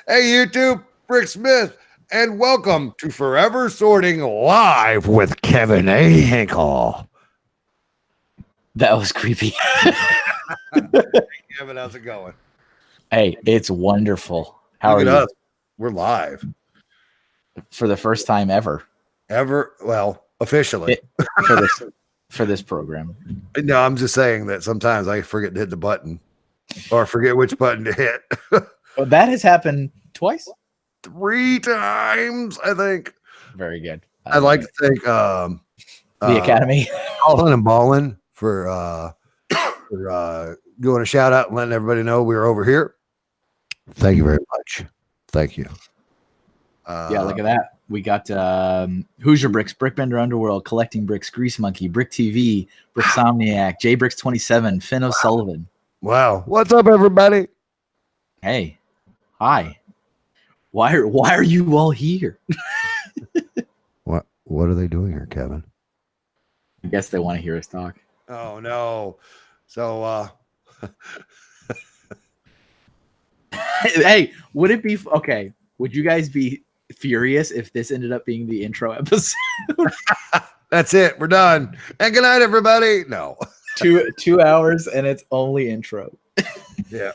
Hey, YouTube, Brick Smith, and welcome to Forever Sorting Live with Kevin A. Hinkle. That was creepy. Kevin, how's it going? Hey, it's wonderful. How Look are at you? us. We're live. For the first time ever. Well, officially. For this program. No, I'm just saying that sometimes I forget to hit the button or forget which button to hit. Well, that has happened twice. 3 times, I think. Very good. I'd like to thank the Academy. Colin and Ballin for doing a shout out and letting everybody know we were over here. Thank you very much. Thank you. Yeah, look at that. We got Hoosier Bricks, Brickbender Underworld, Collecting Bricks, Grease Monkey, Brick TV, Bricksomniac, J Bricks 27, Finn O'Sullivan. Wow. What's up, everybody? Hey. Hi. Why are you all here? What are they doing here, Kevin? I guess they want to hear us talk. Oh no. So hey, would it be okay? Would you guys be furious if this ended up being the intro episode? that's it. We're done. And good night, everybody. No. 2 hours and it's only intro. Yeah.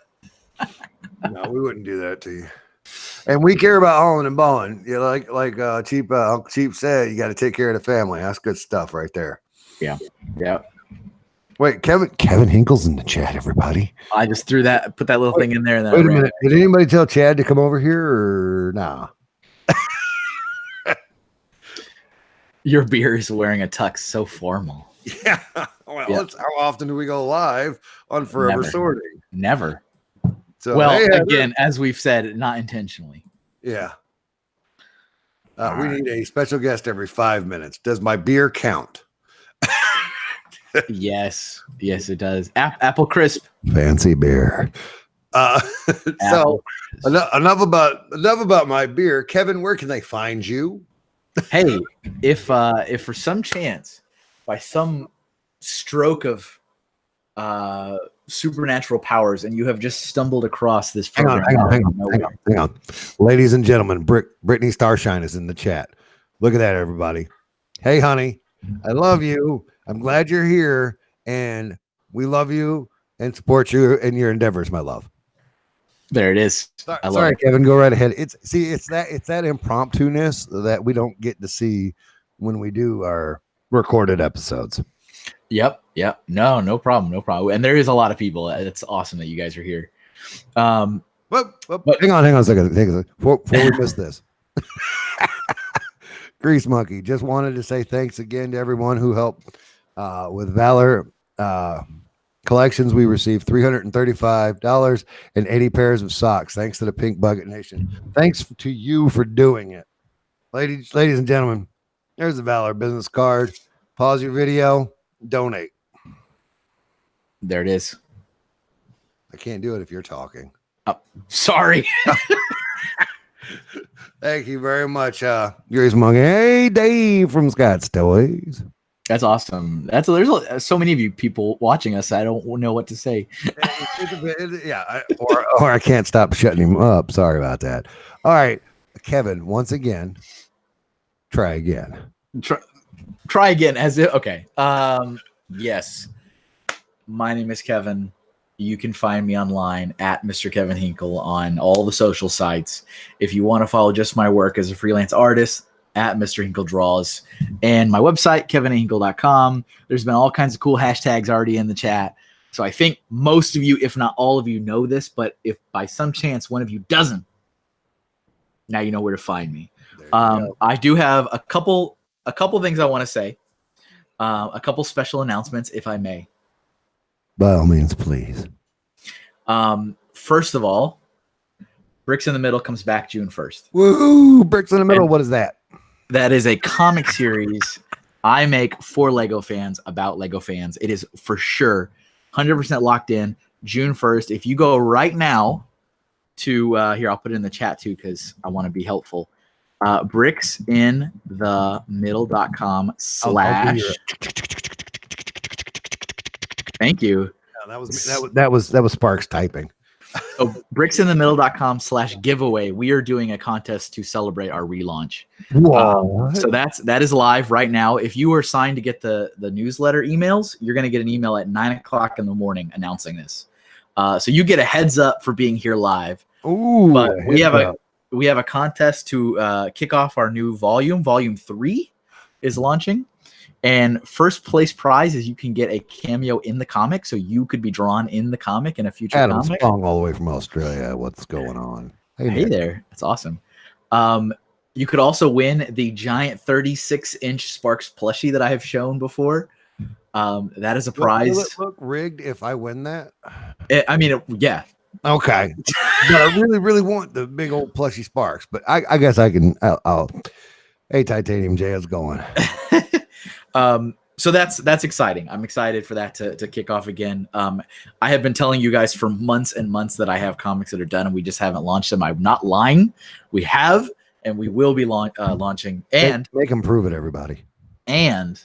No, we wouldn't do that to you. And we care about Holland and Ballin. You know, like Uncle Cheap said, you got to take care of the family. That's good stuff right there. Yeah. Yeah. Wait, Kevin Hinkle's in the chat, everybody. I just put that little thing in there. And then wait a minute. Did anybody tell Chad to come over here or nah? Your beer is wearing a tux, so formal. Yeah. Well, yeah. How often do we go live on Forever Sorting? Never. So, well, again, as we've said, not intentionally. Yeah. We need a special guest every 5 minutes. Does my beer count? Yes, it does. Apple crisp, fancy beer. So enough about my beer. Kevin, where can they find you? Hey, if for some chance, by some stroke of supernatural powers, and you have just stumbled across this program. Hang on. Ladies and gentlemen, Brittany Starshine is in the chat. Look at that, everybody. Hey, honey, I love you. I'm glad you're here, and we love you and support you in your endeavors, my love. There it is. Sorry, Kevin, go right ahead. It's that impromptu-ness that we don't get to see when we do our recorded episodes. Yep. No problem. And there is a lot of people. It's awesome that you guys are here. But hang on a second. Before we miss this. Grease Monkey just wanted to say thanks again to everyone who helped with Valor collections. We received $335 and 80 pairs of socks. Thanks to the Pink Bucket Nation. Thanks to you for doing it. Ladies and gentlemen, there's the Valor business card. Pause your video. Donate. There it is. I can't do it if you're talking. Sorry. Thank you very much, Grace Monkey. Hey, Dave from Scott's Toys. That's awesome. There's so many of you people watching us. I don't know what to say. Or I can't stop shutting him up. Sorry about that. All right, Kevin. Once again, try again. Try again. Okay. Yes. My name is Kevin. You can find me online at Mr. Kevin Hinkle on all the social sites. If you want to follow just my work as a freelance artist, at Mr. Hinkle Draws, and my website, kevinhinkle.com. There's been all kinds of cool hashtags already in the chat. So I think most of you, if not all of you, know this, but if by some chance one of you doesn't, now you know where to find me. I do have a couple things I want to say. A couple special announcements, if I may. By all means, please. First of all, Bricks in the Middle comes back June 1st. Woo! Bricks in the Middle. What is that? That is a comic series I make for Lego fans about Lego fans. It is for sure 100% locked in. June 1st. If you go right now to here, I'll put it in the chat too because I want to be helpful. bricksinthemiddle.com/ Thank you. No, that was Sparks typing. So bricksinthemiddle.com/giveaway. We are doing a contest to celebrate our relaunch. Whoa. So that is live right now. If you are signed to get the newsletter emails, you're going to get an email at 9:00 in the morning announcing this. So you get a heads up for being here live. Ooh, But we have a contest to kick off our new volume. Volume 3 is launching. And first place prize is you can get a cameo in the comic, so you could be drawn in the comic in a future Adam comic. Spong all the way from Australia. What's going on? Hey there, that's awesome. You could also win the giant 36-inch Sparks plushie that I have shown before. That is a prize. Will it look rigged if I win that? Yeah. Okay, but I really, really want the big old plushy Sparks. But I guess I can. I'll hey, Titanium J, how's it going? So that's exciting. I'm excited for that to kick off again. I have been telling you guys for months and months that I have comics that are done and we just haven't launched them. I'm not lying. We have, and we will be launching. And make them prove it, everybody. And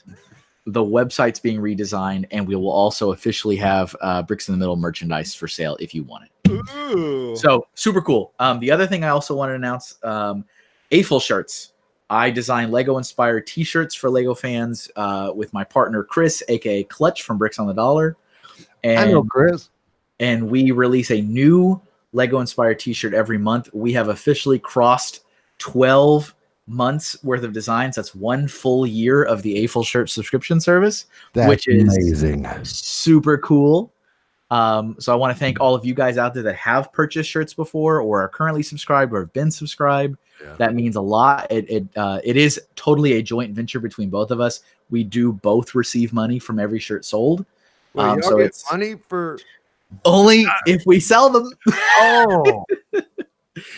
the website's being redesigned, and we will also officially have Bricks in the Middle merchandise for sale if you want it. Ooh. So super cool. The other thing I also want to announce, AFL shirts. I design Lego inspired t-shirts for Lego fans with my partner Chris, aka Clutch from Bricks on the Dollar. And, I know Chris. And we release a new Lego inspired t-shirt every month. We have officially crossed 12 months worth of designs. That's 1 full year of the AFL shirt subscription service, which is amazing. Super cool. So I want to thank all of you guys out there that have purchased shirts before or are currently subscribed or have been subscribed. Yeah. That means a lot. It is totally a joint venture between both of us. We do both receive money from every shirt sold. Well, so it's money for only if we sell them. Oh,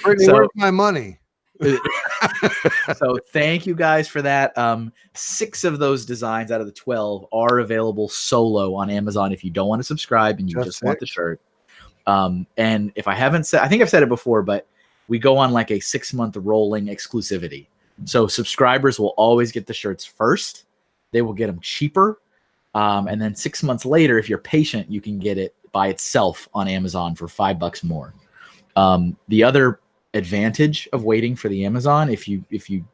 Brittany, where's my money? So thank you guys for that. 6 of those designs out of the 12 are available solo on Amazon if you don't want to subscribe and you just want the shirt. And if I haven't said, I think I've said it before, but we go on like a 6-month rolling exclusivity. So subscribers will always get the shirts first. They will get them cheaper. And then 6 months later, if you're patient, you can get it by itself on Amazon for $5 more. The other advantage of waiting for the Amazon, if you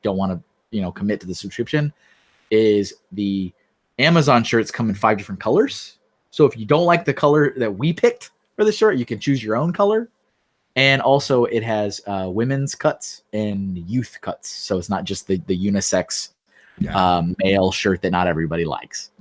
don't want to commit to the subscription, is the Amazon shirts come in 5 different colors. So if you don't like the color that we picked for the shirt, you can choose your own color. And also it has women's cuts and youth cuts. So it's not just the unisex male shirt that not everybody likes.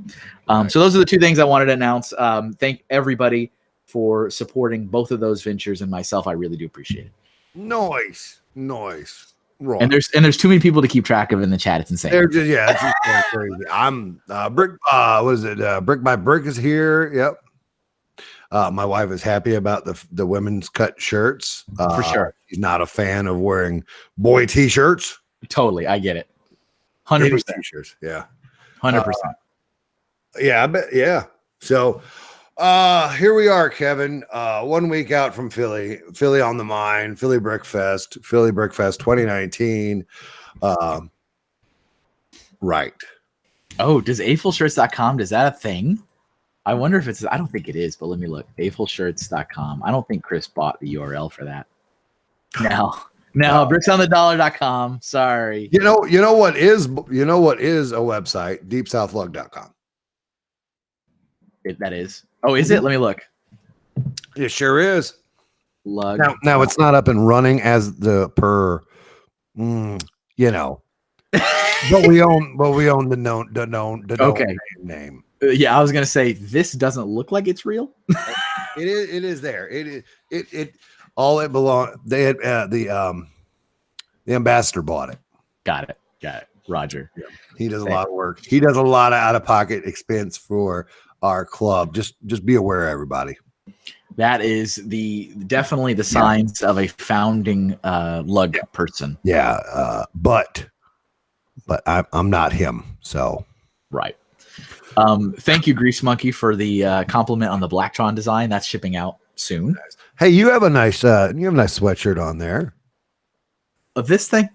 So those are the 2 things I wanted to announce. Thank everybody for supporting both of those ventures and myself. I really do appreciate it. Nice. Wrong. And there's too many people to keep track of in the chat. It's insane. They're just, it's just crazy. I'm Brick. What is it? Brick by Brick is here. Yep. My wife is happy about the women's cut shirts. For sure. She's not a fan of wearing boy t-shirts. Totally. I get it. 100%. T-shirts. Yeah. 100%. Yeah, I bet. Yeah. So here we are, Kevin. 1 week out from Philly on the Mind, Philly Brickfest 2019. Right. Oh, does AFLshirts.com, is that a thing? I wonder if it's, I don't think it is, but let me look. AFLshirts.com. I don't think Chris bought the URL for that. No, bricksonthedollar.com. Sorry. You know what is a website? deepsouthlug.com. That is. Oh, is it? Let me look. It sure is. Lug. Now it's not up and running as the but we own the known name. Yeah, I was gonna say this doesn't look like it's real. It is there. It all it belong. They had the ambassador bought it. Got it. Roger. Yeah. He does a lot of work. He does a lot of out of pocket expense for our club. Just be aware, everybody. That is definitely the signs of a founding lug person. Yeah, but I'm not him. So right. Thank you, Grease Monkey, for the compliment on the Blacktron design. That's shipping out soon. Hey, you have a nice sweatshirt on there. Of this thing?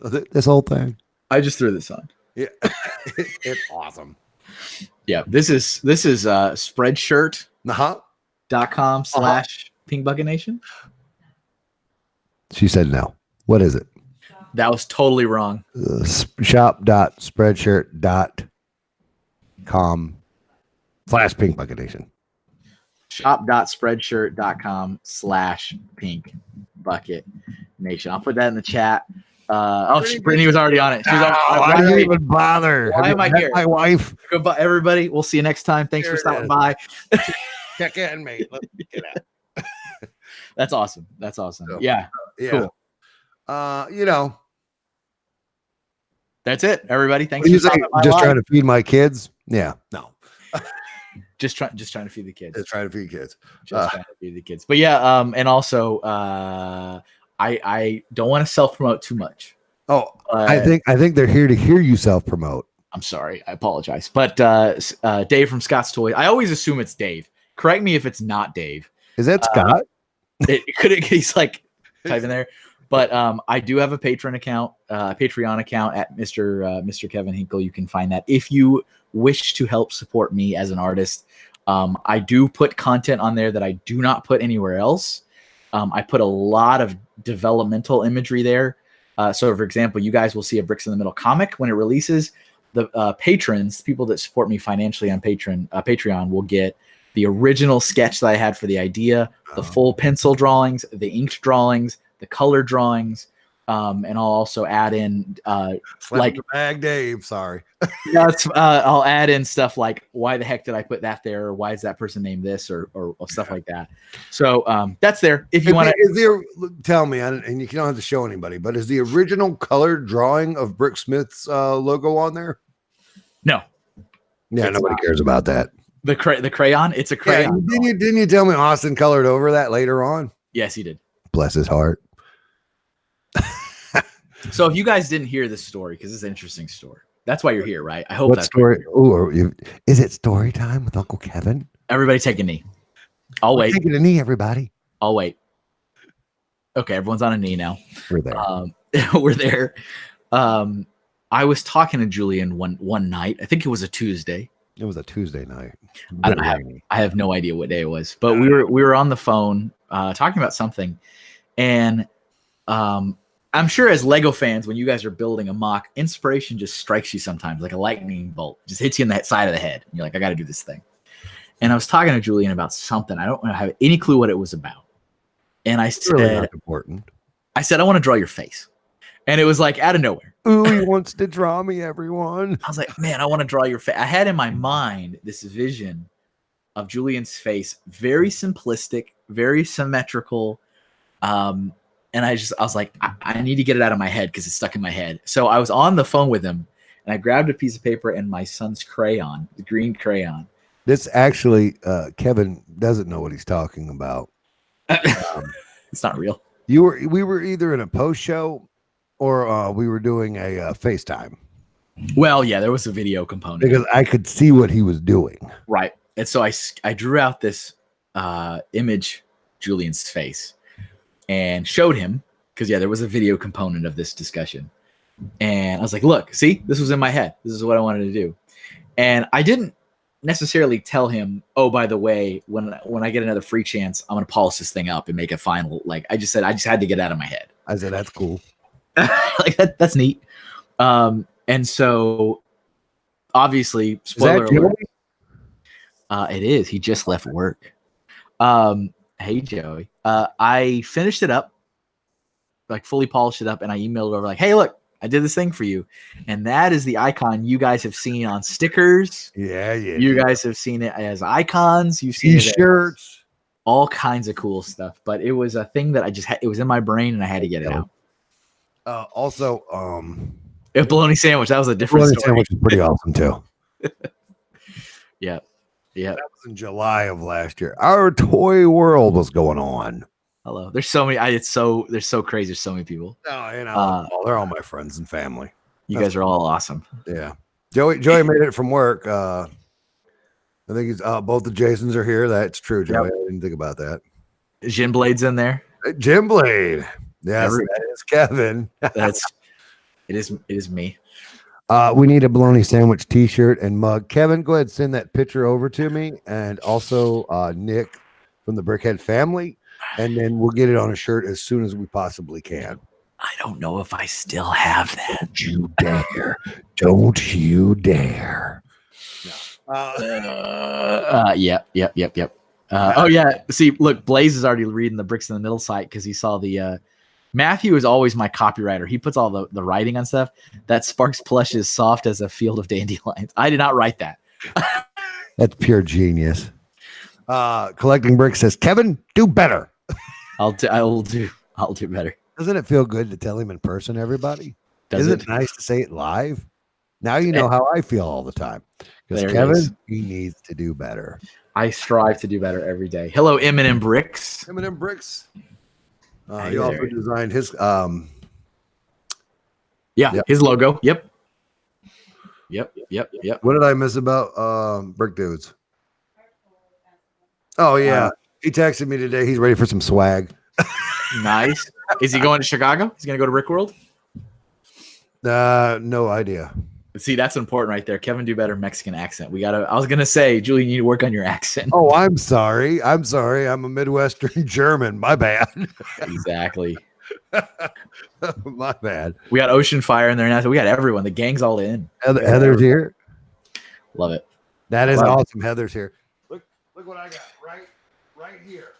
This whole thing. I just threw this on. Yeah, it's awesome. Yeah, this is Spreadshirt.com/Pink Bucket Nation. She said no. What is it? That was totally wrong. Shop.spreadshirt.com/pink bucket nation. Shop.spreadshirt.com/pink bucket nation. I'll put that in the chat. Brittany was already on it. She was on Why do you even bother? Why am I here? My wife. Goodbye, everybody. We'll see you next time. Thanks for stopping by. Check in, mate. Let's get out. That's awesome. That's awesome. So, yeah. Cool. That's it, everybody. Thanks for stopping by. Just trying to feed my kids. Yeah. No. Just trying to feed the kids. Just trying to feed kids. Trying to feed the kids. But yeah, and also I don't want to self-promote too much. Oh, I think they're here to hear you self-promote. I'm sorry. I apologize. But Dave from Scott's Toy. I always assume it's Dave. Correct me if it's not Dave. Is that Scott? He's like typing there. But I do have a Patreon account at Mr. Kevin Hinkle. You can find that if you wish to help support me as an artist. I do put content on there that I do not put anywhere else. I put a lot of developmental imagery there. So, for example, you guys will see a Bricks in the Middle comic when it releases. The patrons, people that support me financially on Patreon, will get the original sketch that I had for the idea, the full pencil drawings, the inked drawings, the color drawings, and I'll also add in like the bag, Dave. Sorry. I'll add in stuff like why the heck did I put that there, or why is that person named this, or stuff like that. So that's there if you want to. Tell me, and you don't have to show anybody, but is the original colored drawing of Brick Smith's logo on there? No. Yeah, nobody cares about that. The crayon. It's a crayon. Yeah, didn't you tell me Austin colored over that later on? Yes, he did. Bless his heart. So if you guys didn't hear this story, because it's an interesting story, that's why you're here, right? I hope what story. Is it story time with Uncle Kevin? Everybody take a knee. I'll wait. Taking a knee, everybody. I'll wait. Okay, everyone's on a knee now. We're there. We're there. I was talking to Julian one night. I think it was a Tuesday. It was a Tuesday night. I have no idea what day it was, but we were on the phone talking about something, and I'm sure as Lego fans, when you guys are building a mock, inspiration just strikes you sometimes like a lightning bolt, just hits you in the side of the head. And you're like, I got to do this thing. And I was talking to Julian about something. I don't have any clue what it was about. And I said, really not important. I said, I want to draw your face. And it was like out of nowhere. Ooh, he wants to draw me, everyone. I was like, man, I want to draw your face. I had in my mind this vision of Julian's face, very simplistic, very symmetrical. And I was like, I need to get it out of my head because it's stuck in my head. So I was on the phone with him, and I grabbed a piece of paper and my son's crayon, the green crayon. This actually, Kevin doesn't know what he's talking about. It's not real. We were either in a post show or we were doing a FaceTime. Well, yeah, there was a video component because I could see what he was doing. Right. And so I drew out this image, Julian's face, and showed him because, yeah, there was a video component of this discussion. And I was like, look, see, this was in my head. This is what I wanted to do. And I didn't necessarily tell him, oh, by the way, when I get another free chance, I'm going to polish this thing up and make a final. Like I just said, I just had to get out of my head. I said, that's cool. Like that's neat. And so obviously, spoiler alert, it is. He just left work. Hey, Joey. I finished it up, like fully polished it up, and I emailed over like, hey, look, I did this thing for you. And that is the icon you guys have seen on stickers. Yeah. You guys have seen it as icons. You've seen T-shirts. All kinds of cool stuff. But it was a thing that I just had. It was in my brain, and I had to get it out. Also, a bologna sandwich. That was a different story. Sandwich was pretty awesome too. Yeah. That was in July of last year. Our toy world was going on. Hello. There's so many. There's so crazy. There's so many people. Oh, they're all my friends and family. You guys are all awesome. Yeah. Joey made it from work. I think he's both the Jasons are here. That's true, Joey. Yep. I didn't think about that. Jim Blade's in there. Jim Blade. Yes, that is Kevin. It is me. We need a bologna sandwich T-shirt and mug. Kevin, go ahead and send that picture over to me, and also Nick from the Brickhead family. and then we'll get it on a shirt as soon as we possibly can. I don't know if I still have that. Don't you dare! Don't you dare! Yep. Oh yeah. See, look, Blaze is already reading the Bricks in the Middle site because he saw the. Matthew is always my copywriter. He puts all the writing on stuff. That Sparks plush is soft as a field of dandelions. I did not write that. That's pure genius. Collecting Bricks says, Kevin, do better. I'll do better. Doesn't it feel good to tell him in person, everybody? Isn't it nice to say it live? Now you know how I feel all the time. Because Kevin, he needs to do better. I strive to do better every day. Hello, M&M Bricks. M&M Bricks. He also designed his his logo. Yep. What did I miss about Brick Dudes? Oh yeah. He texted me today. He's ready for some swag. Nice. Is he going to Chicago? He's gonna go to Brick World? No idea. See, that's important right there. Kevin, do better Mexican accent. I was gonna say, Julie, you need to work on your accent. Oh, I'm sorry. I'm a Midwestern German. My bad. Exactly. My bad. We got Ocean Fire in there now. So we got everyone. The gang's all in. Heather's here. Love it. That is awesome. Heather's here. Look what I got right here.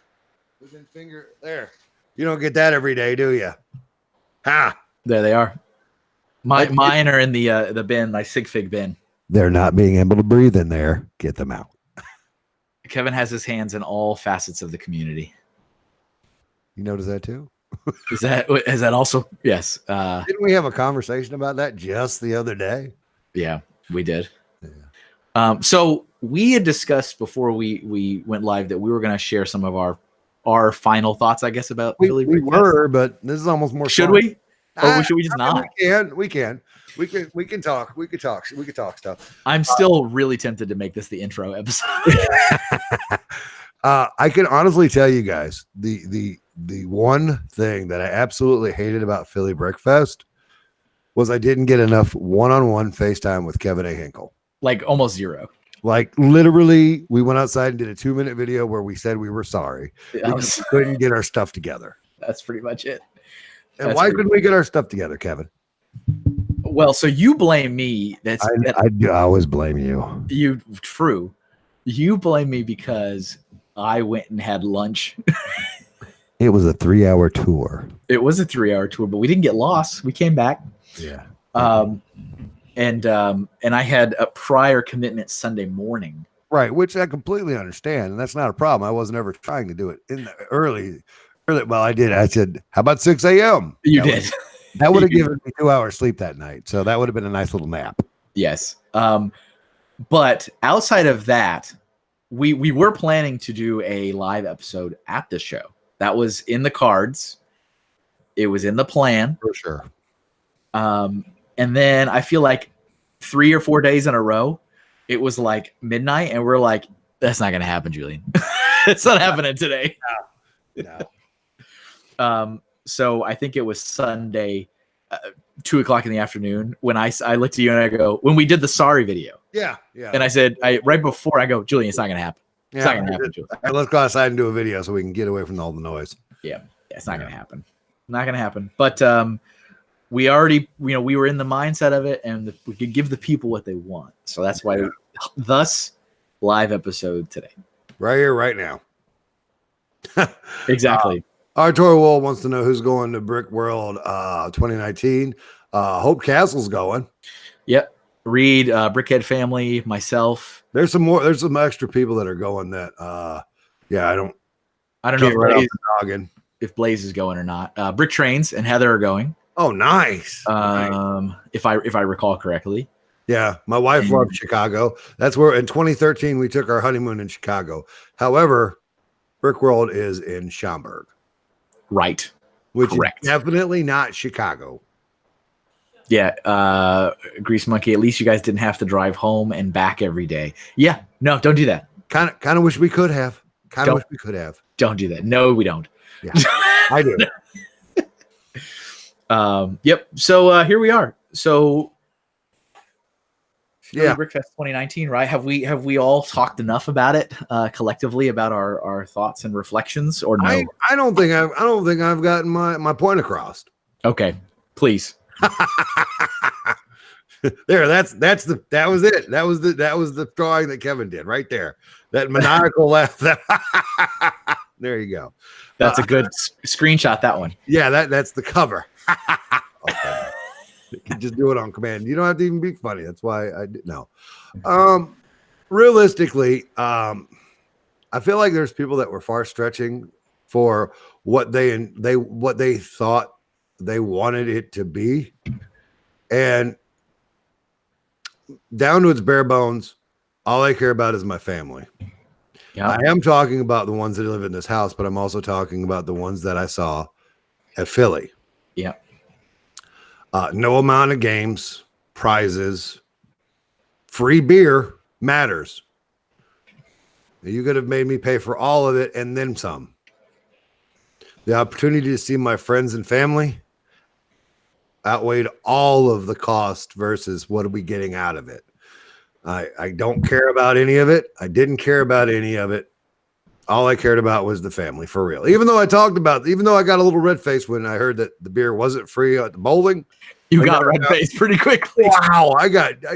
Within finger there. You don't get that every day, do you? Ha! There they are. Mine are in the bin, my sig fig bin. They're not being able to breathe in there. Get them out. Kevin has his hands in all facets of the community. You notice that too? Is that also? Yes. Didn't we have a conversation about that just the other day? Yeah, we did. Yeah. So we had discussed before we went live that we were going to share some of our final thoughts, I guess, about Philly. We were, but this is almost more. Should fun. we? Or should we just not? We can talk. We could talk stuff. I'm still really tempted to make this the intro episode. I can honestly tell you guys the one thing that I absolutely hated about Philly Brickfest was I didn't get enough one-on-one FaceTime with Kevin A. Hinkle. Like almost zero. Like literally, we went outside and did a 2-minute video where we said we were sorry because we couldn't get our stuff together. That's pretty much it. And why couldn't we get our stuff together, Kevin? Well, so you blame me. I always blame you. True. You blame me because I went and had lunch. It was a 3-hour tour. It was a 3-hour tour, but we didn't get lost. We came back. Yeah. And I had a prior commitment Sunday morning. Right, which I completely understand, and that's not a problem. I wasn't ever trying to do it in the early. Well, I did. I said, "How about 6 a.m.?" You did. That would have given me 2 hours sleep that night, so that would have been a nice little nap. Yes. But outside of that, we were planning to do a live episode at the show. That was in the cards. It was in the plan for sure. And then I feel like 3 or 4 days in a row, it was like midnight, and we're like, "That's not going to happen, Julian. It's not happening today." No. So I think it was Sunday, 2:00 in the afternoon when I looked at you and I go, when we did the sorry video. Yeah. And I said, right before I go, Julian, it's not going to happen. It's not going to happen, Julian. Let's go outside and do a video so we can get away from all the noise. Yeah. It's not going to happen. Not going to happen. But we already, we were in the mindset of it, and we could give the people what they want. So that's why, thus, live episode today. Right here, right now. Exactly. Artur Wool wants to know who's going to Brick World 2019. Hope Castle's going. Yep. Reed, Brickhead family, myself. There's some extra people that are going that I don't know if Blaze is going or not. Brick Trains and Heather are going. Oh, nice. If I recall correctly. Yeah, my wife loved Chicago. That's where in 2013 we took our honeymoon in Chicago. However, Brick World is in Schaumburg. Right. Which Correct. is definitely not Chicago. Yeah. Grease Monkey, at least you guys didn't have to drive home and back every day. Yeah. No, don't do that. Kind of wish we could have. Wish we could have. Don't do that. No, we don't. Yeah, I do. Yep. So here we are. So Philly Yeah. Brickfest 2019, right? Have we all talked enough about it collectively about our thoughts and reflections, or no? I don't think I've gotten my point across. Okay, please. There, that was it. That was the drawing that Kevin did right there. That maniacal laugh. There you go. That's a good screenshot. That one. Yeah, that's the cover. Okay. You can just do it on command. You don't have to even be funny. That's why I did no. Realistically, I feel like there's people that were far stretching for what they thought they wanted it to be, and down to its bare bones, all I care about is my family. Yeah. I am talking about the ones that live in this house, but I'm also talking about the ones that I saw at Philly. Yeah. No amount of games, prizes, free beer matters. You could have made me pay for all of it and then some. The opportunity to see my friends and family outweighed all of the cost versus what are we getting out of it. I don't care about any of it. I didn't care about any of it. All I cared about was the family, for real. Even though I got a little red face when I heard that the beer wasn't free at the bowling. You got red face pretty quickly. Wow.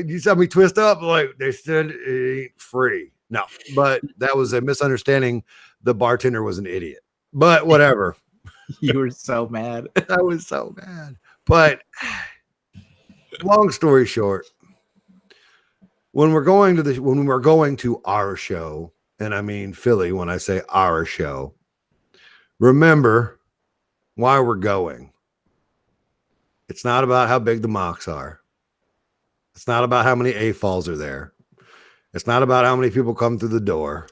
You saw me twist up like they said it ain't free. No, but that was a misunderstanding. The bartender was an idiot, but whatever. You were so mad. I was so mad. But long story short, when we're going to our show, and I mean Philly when I say our show, remember why we're going. It's not about how big the mocks are. It's not about how many AFOLs are there. It's not about how many people come through the door.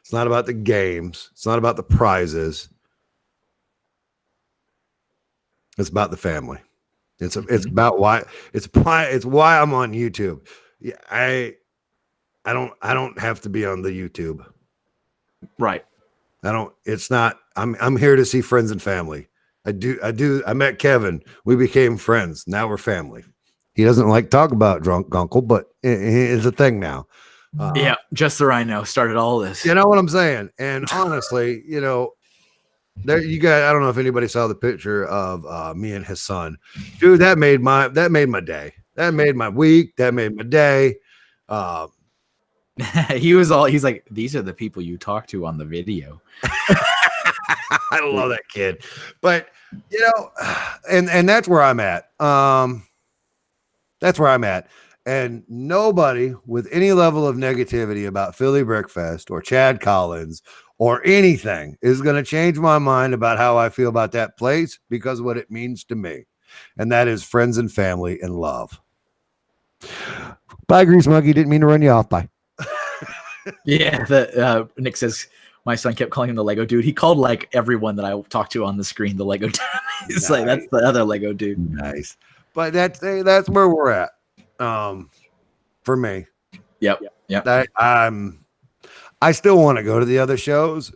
It's not about the games. It's not about the prizes. It's about the family. It's about why it's why I'm on YouTube. Yeah, I don't have to be on the YouTube. Right. I'm here to see friends and family. I met Kevin. We became friends. Now we're family. He doesn't like talk about drunk uncle, but it's a thing now. Yeah, just so I know, started all this. You know what I'm saying? And honestly, there you guys. I don't know if anybody saw the picture of me and his son. Dude, that made my day. That made my week. That made my day. He's like, these are the people you talk to on the video. I love that kid. But and that's where I'm at. That's where I'm at. And nobody with any level of negativity about Philly Brickfest or Chad Collins or anything is going to change my mind about how I feel about that place because of what it means to me. And that is friends and family and love. Bye, Grease Monkey. Didn't mean to run you off. Bye. Yeah. Nick says, my son kept calling him the Lego dude. He called like everyone that I talked to on the screen the Lego dude. It's nice. Like, that's the other Lego dude. Nice. But that's where we're at. For me. Yep. I still want to go to the other shows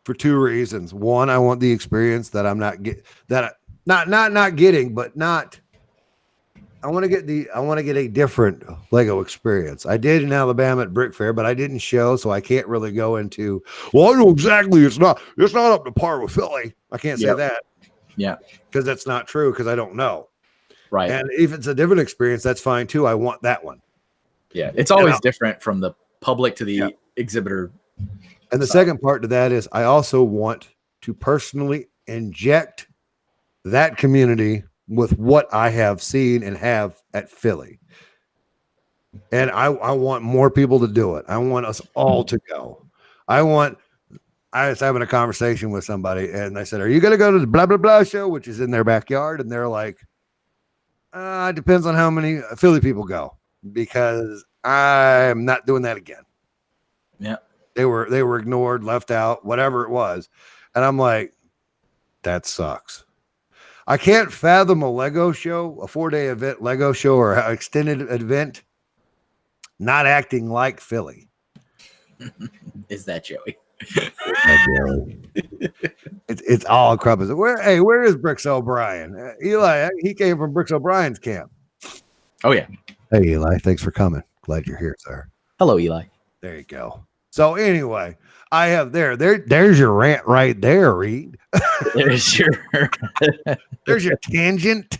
for two reasons. One, I want the experience that I'm not getting, but not. I want to get a different Lego experience. I did in Alabama at Brick Fair, but I didn't show, so I can't really go into. Well, I know exactly. It's not up to par with Philly. I can't say that. Yeah, because that's not true. Because I don't know. Right. And if it's a different experience, that's fine too. I want that one. Yeah, it's always different from the public to the exhibitor. And the second part to that is I also want to personally inject that community with what I have seen and have at Philly. And I want more people to do it. I want us all to go. I was having a conversation with somebody and I said, are you going to go to the blah, blah, blah show, which is in their backyard? And they're like, it depends on how many Philly people go, because I'm not doing that again. Yeah. They were ignored, left out, whatever it was. And I'm like, that sucks. I can't fathom a Lego show, a 4-day event, Lego show or extended event, not acting like Philly. Is that Joey? It's all crumpets. Where is Bricks O'Brien? Eli, he came from Bricks O'Brien's camp. Oh yeah. Hey Eli, thanks for coming. Glad you're here, sir. Hello, Eli. There you go. So anyway, I have there's your rant right there, Reed. There's your There's your tangent.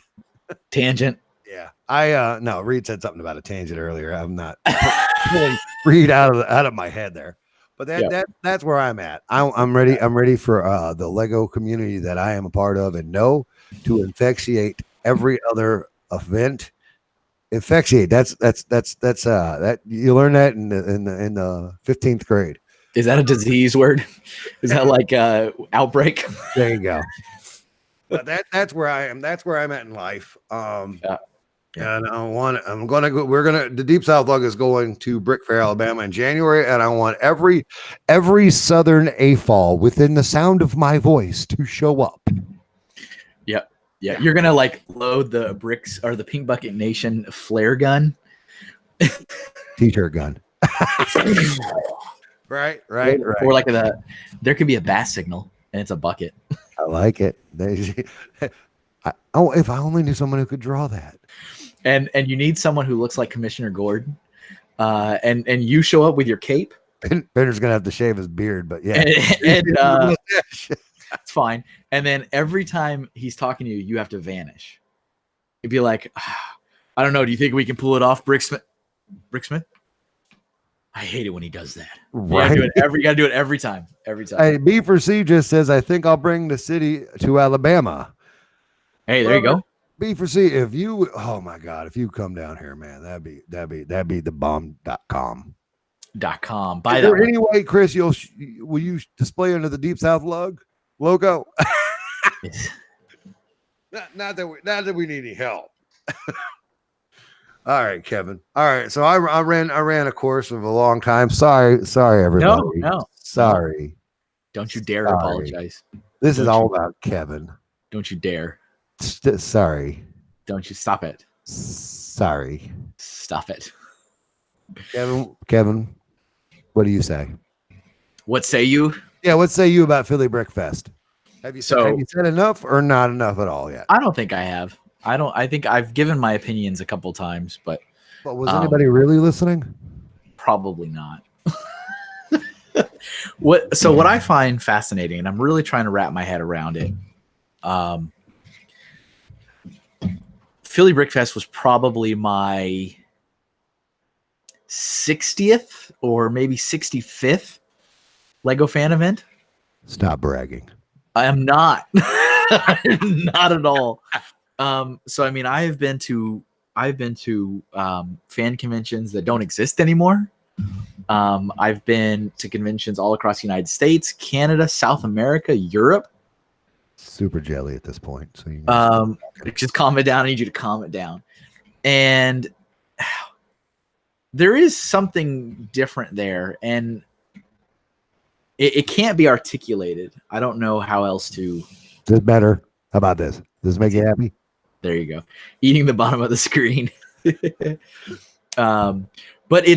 tangent. Yeah. No, Reed said something about a tangent earlier. I'm not pulling Reed out of my head there. But that's where I'm at. I'm ready. I'm ready for the Lego community that I am a part of, and know to infectiate every other event. Infectiate. That's that you learn that in the 15th grade. Is that a disease word? Is that like outbreak? There you go. But that's where I am. That's where I'm at in life. Yeah. And the Deep South Lug is going to Brick Fair, Alabama in January. And I want every Southern AFOL within the sound of my voice to show up. Yep. Yeah. You're going to like load the bricks or the Pink Bucket Nation flare gun. T-shirt gun. Right. Or like there could be a bass signal and it's a bucket. I like it. If I only knew someone who could draw that. And you need someone who looks like Commissioner Gordon. And you show up with your cape. Bender's gonna have to shave his beard, but yeah. And it's fine. And then every time he's talking to you, you have to vanish. It'd be like, I don't know. Do you think we can pull it off, Bricksmith? I hate it when he does that. Right. You gotta do it every time. Every time. Hey, B4C just says, I think I'll bring the city to Alabama. Hey, there you go. B4C, if you come down here, man, that'd be the bomb.com. .com. Is there any way, Chris, will you display under the Deep South logo? not that we need any help. All right, Kevin. All right, so I ran a course of a long time. Sorry, everybody. No. Sorry. Don't you dare apologize. This is all about Kevin. Don't you dare. Sorry. Don't you stop it. Sorry. Stop it. Kevin, what do you say? What say you? Yeah, what say you about Philly Brickfest? Have you said enough or not enough at all yet? I don't think I have. I think I've given my opinions a couple times, but was anybody really listening? Probably not. What I find fascinating, and I'm really trying to wrap my head around it. Philly Brickfest was probably my 60th or maybe 65th Lego fan event. Stop bragging. I am not. Not at all. So I mean, I've been to fan conventions that don't exist anymore. I've been to conventions all across the United States, Canada, South America, Europe. Super jelly at this point. So you just calm it down. I need you to calm it down. And there is something different there, and it can't be articulated. I don't know how else to. This better. How about this? Does this make you happy? There you go. Eating the bottom of the screen. But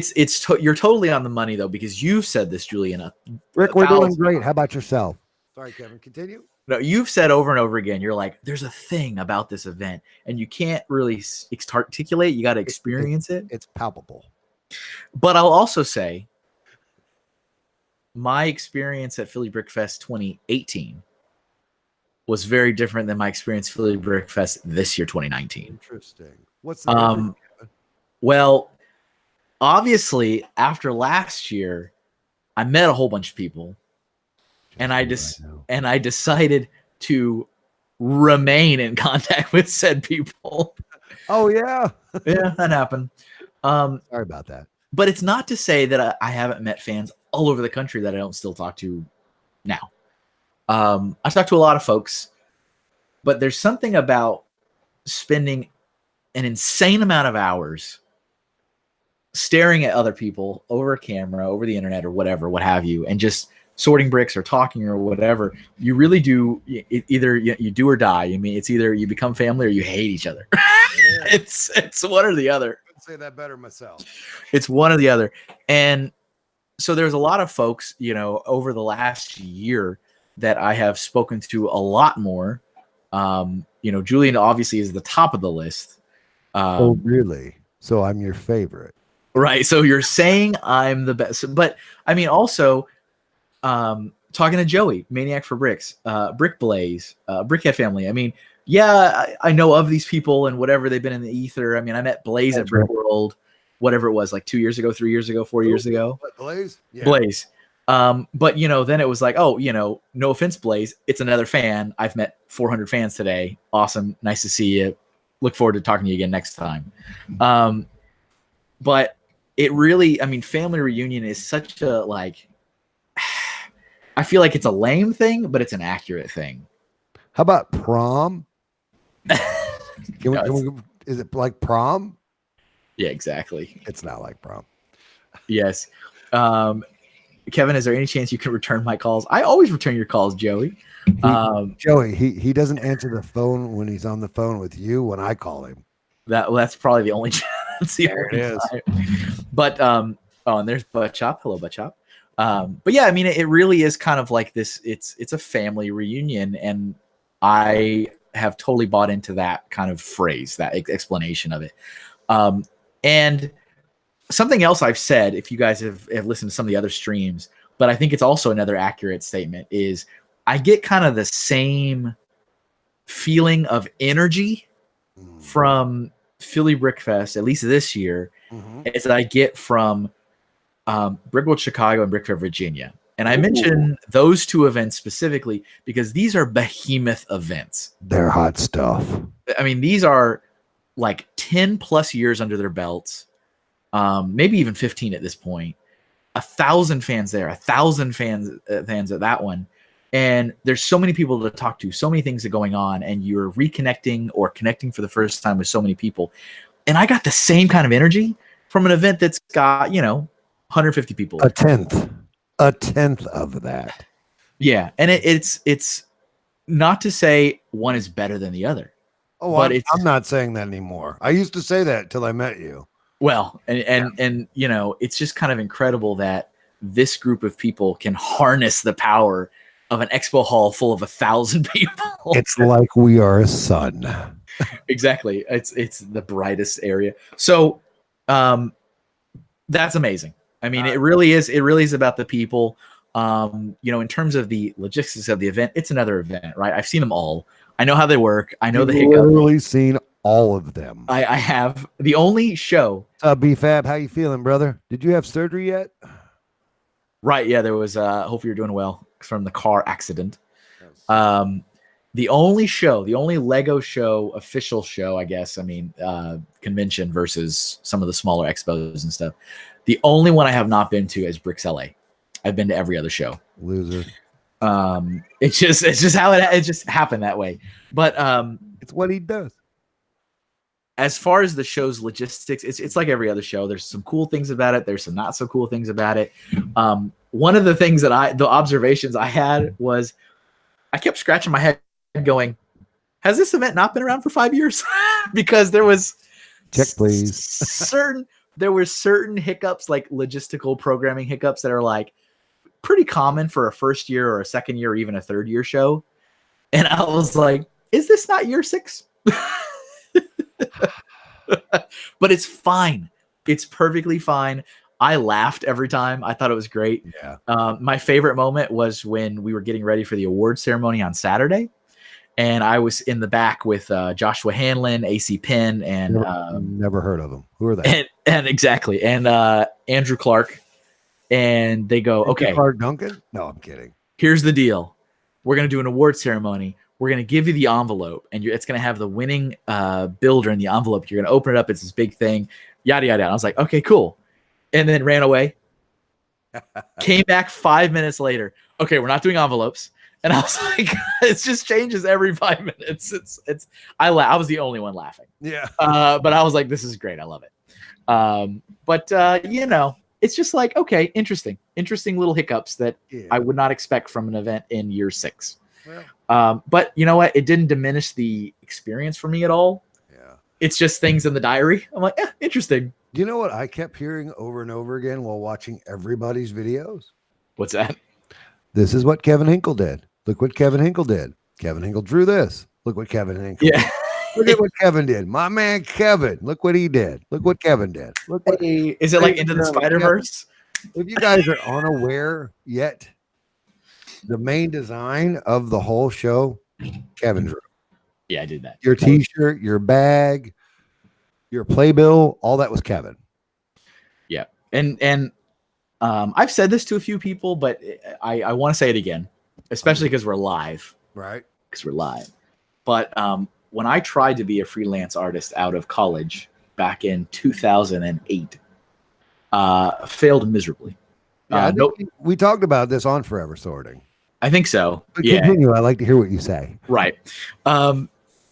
you're totally on the money though, because you've said this, Julian. Rick, we're doing great. How about yourself? Sorry, Kevin. Continue. No, you've said over and over again, you're like, there's a thing about this event, and you can't really articulate. You got to experience it. It's palpable. But I'll also say, my experience at Philly Brickfest 2018 was very different than my experience at Philly Brickfest this year, 2019. Interesting. What's the difference? Well, obviously, after last year, I met a whole bunch of people. And I decided to remain in contact with said people. Oh yeah, yeah, that happened. Sorry about that. But it's not to say that I haven't met fans all over the country that I don't still talk to now. I talk to a lot of folks, but there's something about spending an insane amount of hours staring at other people over a camera, over the internet, or whatever, what have you, and just sorting bricks or talking or whatever. You really do either you do or die. I mean, it's either you become family or you hate each other. It's one or the other. I couldn't say that better myself. It's one or the other. And so there's a lot of folks, over the last year that I have spoken to a lot more. Julian obviously is the top of the list. Oh, really? So I'm your favorite. Right. So you're saying I'm the best, but I mean, also, talking to Joey, Maniac for Bricks, Brick Blaze, Brickhead family. I mean, yeah, I know of these people and whatever they've been in the ether. I mean, I met Blaze at Brick World, whatever it was, like 2 years ago, 3 years ago, 4 years ago. What, Blaze? Yeah. Blaze. But then it was like, oh, no offense, Blaze. It's another fan. I've met 400 fans today. Awesome. Nice to see you. Look forward to talking to you again next time. But it really, I mean, family reunion is such a, like, I feel like it's a lame thing, but it's an accurate thing. How about prom? Is it like prom? Yeah, exactly. It's not like prom. Yes. Kevin, is there any chance you can return my calls? I always return your calls, Joey. Joey, he doesn't answer the phone when he's on the phone with you when I call him. That's probably the only chance. There it is. But and there's Butt Chop. Hello, Butt Chop. But yeah, I mean, it really is kind of like this. It's a family reunion, and I have totally bought into that kind of phrase, that explanation of it. And something else I've said, if you guys have listened to some of the other streams, but I think it's also another accurate statement, is I get kind of the same feeling of energy from Philly Brickfest, at least this year, as I get from Brickworld Chicago and Brickfair Virginia. And I mention those two events specifically because these are behemoth events. They're hot stuff. I mean, these are like 10 plus years under their belts, maybe even 15 at this point. 1,000 fans there, 1,000 fans at that one. And there's so many people to talk to, so many things are going on, and you're reconnecting or connecting for the first time with so many people. And I got the same kind of energy from an event that's got, 150 people. A tenth of that. Yeah. And it's not to say one is better than the other. Oh, but I'm not saying that anymore. I used to say that till I met you. Well, and it's just kind of incredible that this group of people can harness the power of an expo hall full of 1,000 people. It's like we are a sun. Exactly. It's the brightest area. So that's amazing. I mean, it really is about the people. In terms of the logistics of the event, it's another event, right? I've seen them all. I know how they work. I know the hiccup. I've literally seen all of them. I have. The only show. B-Fab, how you feeling, brother? Did you have surgery yet? Right. Yeah, there was. Hope you're doing well from the car accident. The only Lego show, official show, I guess. I mean, convention versus some of the smaller expos and stuff. The only one I have not been to is Bricks LA. I've been to every other show. Loser. It's just how it just happened that way. But it's what he does. As far as the show's logistics, it's like every other show. There's some cool things about it. There's some not so cool things about it. One of the things the observations I had was I kept scratching my head going, has this event not been around for 5 years? Because there was check, please. There were certain hiccups, like logistical programming hiccups, that are like pretty common for a first year or a second year or even a third year show. And I was like, is this not year 6? But it's fine. It's perfectly fine. I laughed every time. I thought it was great. Yeah. My favorite moment was when we were getting ready for the award ceremony on Saturday. And I was in the back with Joshua Hanlon, AC Penn, and never heard of them. Who are they? And exactly, and Andrew Clark. And they go, okay, Clark Duncan? No, I'm kidding. Here's the deal: we're gonna do an award ceremony. We're gonna give you the envelope, and it's gonna have the winning builder in the envelope. You're gonna open it up. It's this big thing. Yada yada. And I was like, okay, cool. And then ran away. Came back 5 minutes later. Okay, we're not doing envelopes. And I was like, it just changes every 5 minutes. I was the only one laughing. Yeah. But I was like, this is great. I love it. It's just like, okay, interesting little hiccups that I would not expect from an event in year 6. Well. But you know what? It didn't diminish the experience for me at all. Yeah. It's just things in the diary. I'm like, interesting. You know what I kept hearing over and over again while watching everybody's videos? What's that? This is what Kevin Hinkle did. Look what Kevin Hinkle did. Kevin Hinkle drew this. Look what Kevin Hinkle did. Look at what Kevin did. My man Kevin. Look what he did. Look what Kevin did. Look what. Hey, is it like Into the Spider-Verse? If you guys are unaware yet, the main design of the whole show, Kevin drew. Yeah, I did that. Your T-shirt, your bag, your playbill, all that was Kevin. Yeah, and I've said this to a few people, but I want to say it again, especially because we're live. Right. Because we're live. But when I tried to be a freelance artist out of college back in 2008, failed miserably. Yeah, we talked about this on Forever Sorting. I think so. But continue. I like to hear what you say. Right.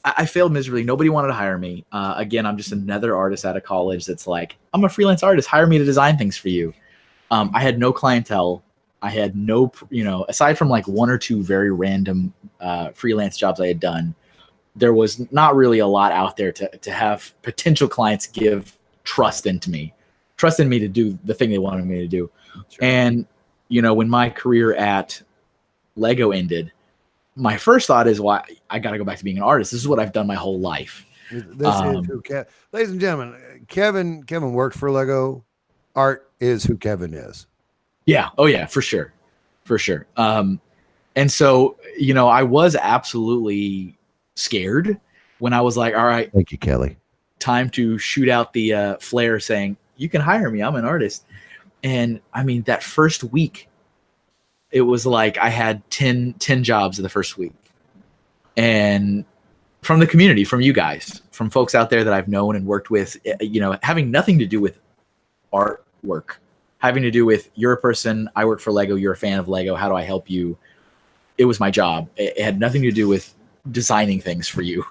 I failed miserably. Nobody wanted to hire me. Again, I'm just another artist out of college that's like, I'm a freelance artist. Hire me to design things for you. I had no clientele. I had no, aside from like one or two very random freelance jobs I had done, there was not really a lot out there to have potential clients give trust in me to do the thing they wanted me to do. Sure. And, when my career at Lego ended, my first thought is, why I got to go back to being an artist. This is what I've done my whole life. This is who ladies and gentlemen, Kevin worked for Lego. Art is who Kevin is. Yeah. Oh yeah, for sure. For sure. And so, I was absolutely scared when I was like, all right, thank you, Kelly. Time to shoot out the flare saying, you can hire me. I'm an artist. And I mean, that first week, it was like I had 10 jobs in the first week. And from the community, from you guys, from folks out there that I've known and worked with, having nothing to do with artwork, having to do with, you're a person, I work for Lego, you're a fan of Lego, how do I help you? It was my job. It had nothing to do with designing things for you.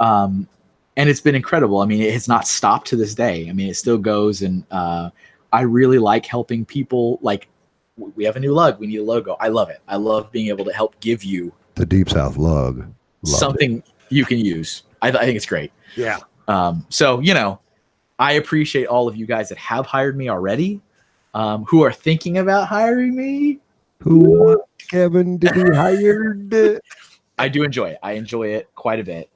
And it's been incredible. I mean, it has not stopped to this day. I mean, it still goes. And I really like helping people. Like, we have a new lug. We need a logo. I love it. I love being able to help give you the Deep South lug. Something you can use. I think it's great. Yeah. So, I appreciate all of you guys that have hired me already, who are thinking about hiring me. Who wants Kevin to be hired? I do enjoy it. I enjoy it quite a bit,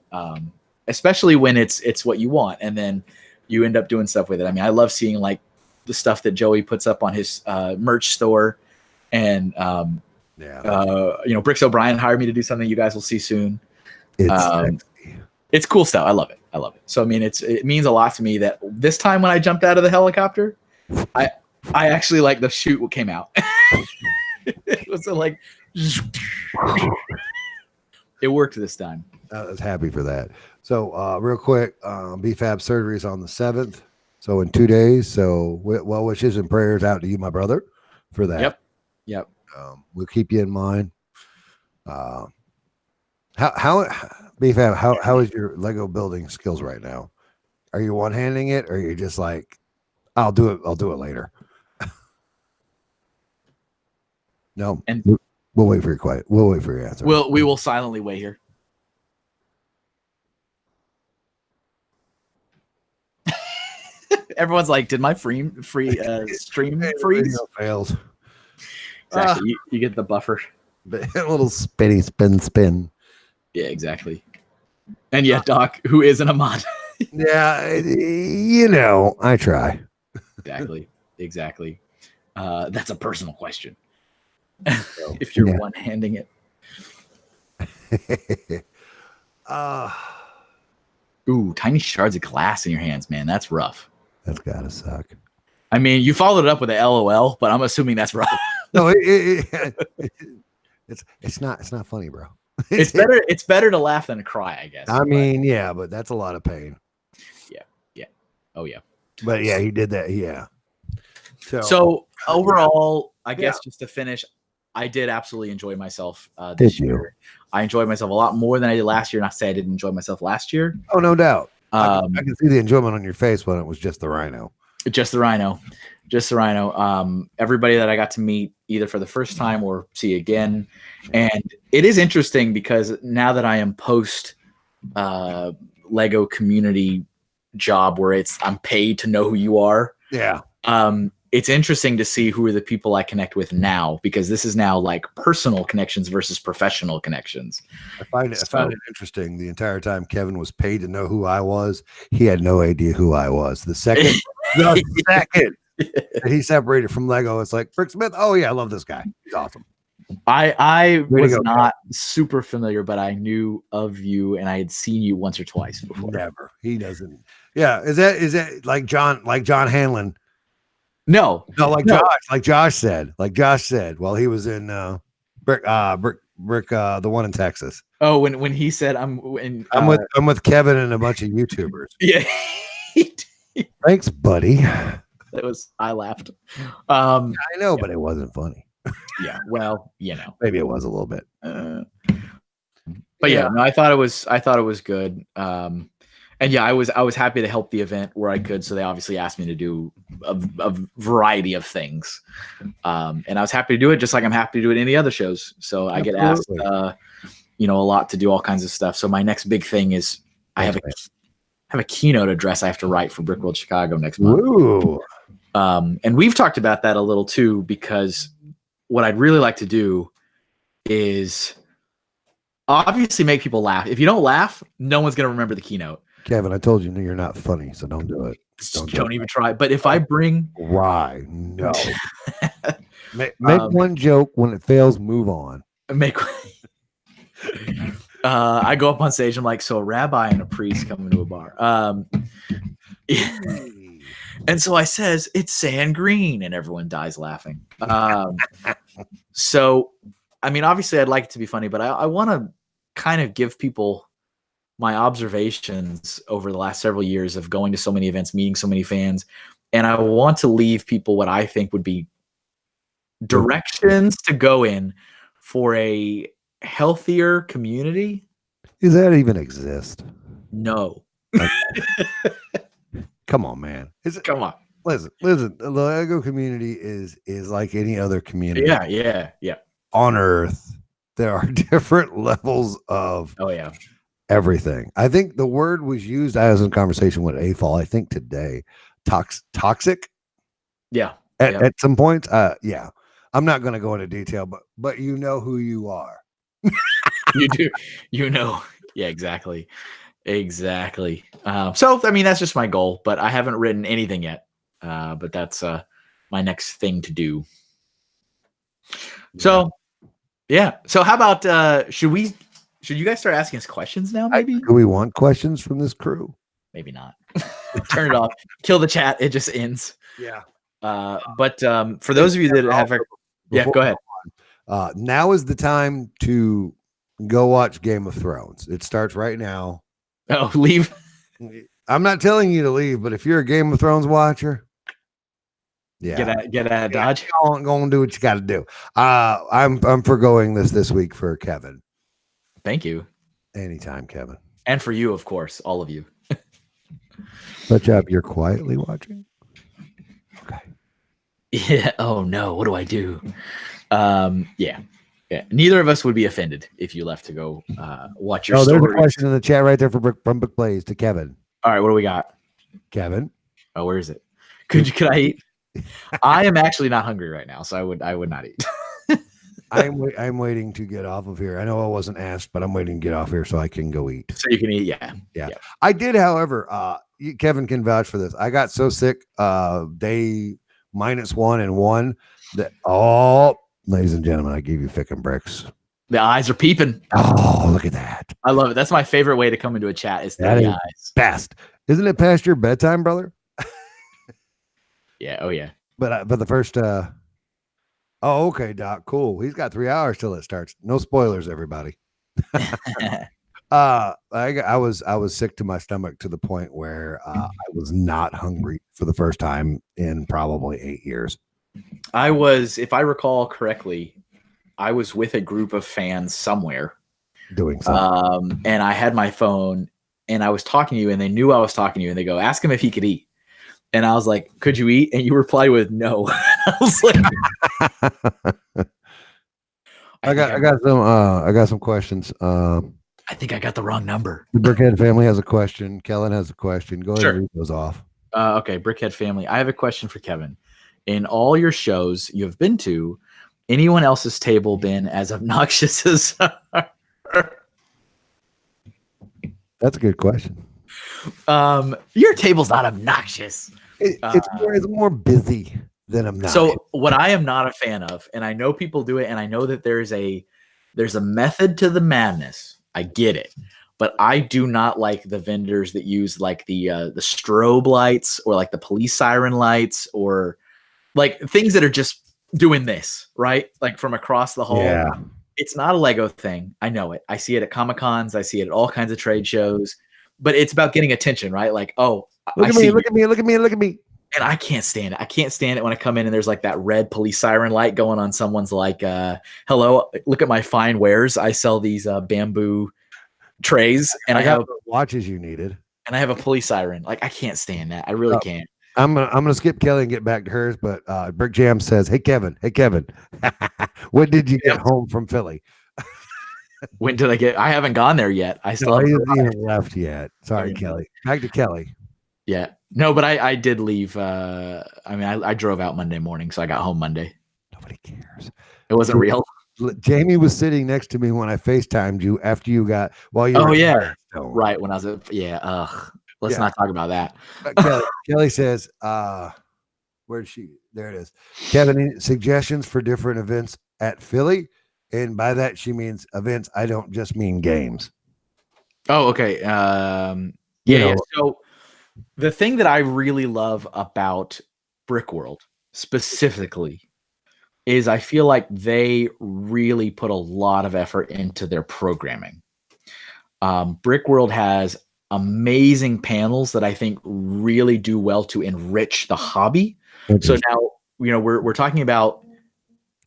especially when it's what you want, and then you end up doing stuff with it. I mean, I love seeing like the stuff that Joey puts up on his merch store, and Bricks O'Brien hired me to do something you guys will see soon. It's cool stuff. I love it. So I mean, it means a lot to me that this time when I jumped out of the helicopter, I actually like the chute what came out. It was like it worked this time. I was happy for that. So real quick, BFAB surgery is on the 7th. So in 2 days. So well wishes and prayers out to you, my brother, for that. Yep. We'll keep you in mind. How BFAB, how is your Lego building skills right now? Are you one-handing it, or are you just like, I'll do it later? No, and we'll wait for your quiet. We'll wait for your answer. We will silently wait here. Everyone's like, did my stream freeze? Fails. Exactly. You get the buffer. A little spinny spin. Yeah, exactly. And yet, Doc, who isn't a mod? Yeah, I try. Exactly. That's a personal question. If you're one-handing it. Ooh, tiny shards of glass in your hands, man. That's rough. That's gotta suck. I mean, you followed it up with a LOL, but I'm assuming that's rough. No, it's not funny, bro. It's better to laugh than to cry, I guess. I mean, yeah, but that's a lot of pain. Yeah. Oh yeah. But yeah, he did that. Yeah. So overall, I guess just to finish, I did absolutely enjoy myself this year. I enjoyed myself a lot more than I did last year. Not to say I didn't enjoy myself last year. Oh, no doubt. I can see the enjoyment on your face when it was just the rhino. Just the rhino. Everybody that I got to meet either for the first time or see again. And it is interesting because now that I am post Lego community job where I'm paid to know who you are. Yeah. it's interesting to see who are the people I connect with now, because this is now like personal connections versus professional connections. I find it interesting. The entire time Kevin was paid to know who I was, he had no idea who I was. The second that he separated from Lego, it's like Brick Smith. Oh yeah, I love this guy. He's awesome. I Way to was go, not super familiar, but I knew of you and I had seen you once or twice before. Never. He doesn't. Yeah. Is that like John Hanlon? No, like Josh said while he was in Brick, the one in Texas. Oh, when he said I'm with Kevin and a bunch of YouTubers. Yeah. Thanks, buddy. I laughed. I know, but it wasn't funny. Yeah, well, maybe it was a little bit. But no, I thought it was good. And yeah, I was happy to help the event where I could. So they obviously asked me to do a variety of things, and I was happy to do it, just like I'm happy to do it any other shows. So I get asked, a lot to do all kinds of stuff. So my next big thing is I have a keynote address I have to write for Brickworld Chicago next month. Ooh. And we've talked about that a little too, because what I'd really like to do is obviously make people laugh. If you don't laugh, no one's going to remember the keynote. Kevin, I told you you're not funny, so don't do it. Don't even try. But if I bring no, make one joke. When it fails, move on. I go up on stage. I'm like, so a rabbi and a priest coming to a bar. And so I says, it's sand green, and everyone dies laughing. So, I mean, obviously I'd like it to be funny, but I want to kind of give people my observations over the last several years of going to so many events, meeting so many fans. And I want to leave people what I think would be directions to go in for a healthier community. Does that even exist? No. Come on, man. Come on. Listen. The Lego community is like any other community. Yeah. On Earth, there are different levels of everything. I think the word was used. I was in conversation with AFOL, I think today. Toxic. Yeah. At some points. Yeah. I'm not going to go into detail, but you know who you are. You do. Yeah, exactly. So, I mean, that's just my goal, but I haven't written anything yet. But that's my next thing to do. So, yeah. So how about should you guys start asking us questions now? Maybe. Do we want questions from this crew? Maybe not. Turn it off. Kill the chat. It just ends. Yeah. But for those of you that have, go ahead. Now is the time to go watch Game of Thrones. It starts right now. Oh, leave. I'm not telling you to leave, but if you're a Game of Thrones watcher, get out of Dodge. Go and do what you got to do. I'm forgoing this week for Kevin. Thank you. Anytime, Kevin. And for you, of course, all of you. Good job. You're quietly watching. Okay. Yeah. Oh no. What do I do? Yeah. Neither of us would be offended if you left to go watch your story. There's a question in the chat right there from Brick Plays to Kevin. All right. What do we got? Kevin. Oh, where is it? Could I eat? I am actually not hungry right now, so I would not eat. I'm waiting to get off of here. I know I wasn't asked, but I'm waiting to get off here so I can go eat. So you can eat, yeah. I did, however, Kevin can vouch for this. I got so sick day -1 and 1 that ladies and gentlemen, I gave you fickin' bricks. The eyes are peeping. Oh, look at that. I love it. That's my favorite way to come into a chat is the eyes. Best. Isn't it past your bedtime, brother? Yeah. Oh yeah. But the first okay, Doc. Cool. He's got 3 hours till it starts. No spoilers, everybody. I was sick to my stomach to the point where I was not hungry for the first time in probably 8 years. I was, if I recall correctly, I was with a group of fans somewhere doing something. And I had my phone and I was talking to you and they knew I was talking to you and they go, ask him if he could eat. And I was like, could you eat? And you replied with no. I was like, I got some questions. I think I got the wrong number. The Brickhead family has a question. Kellen has a question. Go ahead and read those off. Okay, Brickhead family. I have a question for Kevin. in all your shows you have been to, anyone else's table been as obnoxious as That's a good question. your table's not obnoxious. It's more busy than I'm not. So what I am not a fan of, and I know people do it, and I know that there's a method to the madness. I get it. But I do not like the vendors that use like the strobe lights or like the police siren lights or like things that are just doing this, right? Like from across the hall. Yeah. It's not a Lego thing. I know it. I see it at Comic-Cons. I see it at all kinds of trade shows. But it's about getting attention, right? Like, oh, look at me, look at me, look at me, look at me. And I can't stand it. I can't stand it when I come in and there's like that red police siren light going on someone's like, hello, look at my fine wares. I sell these bamboo trays and I have the watches you needed. And I have a police siren. Like, I can't stand that. I really can't. I'm gonna skip Kelly and get back to hers, but Brick Jam says, hey Kevin, when did you get home from Philly? When did I get? I haven't gone there yet. I still haven't even left yet. Sorry, Kelly. Back to Kelly. Yeah. No, but I did leave. I drove out Monday morning, so I got home Monday. Nobody cares. It wasn't real. Jamie was sitting next to me when I FaceTimed you after you got while you. Oh yeah, right. When I was let's not talk about that. Kelly says, where'd she? There it is. Kevin, any suggestions for different events at Philly? And by that she means events. I don't just mean games. Oh, okay. Yeah. So the thing that I really love about Brickworld specifically is I feel like they really put a lot of effort into their programming. Brickworld has amazing panels that I think really do well to enrich the hobby. So now, we're talking about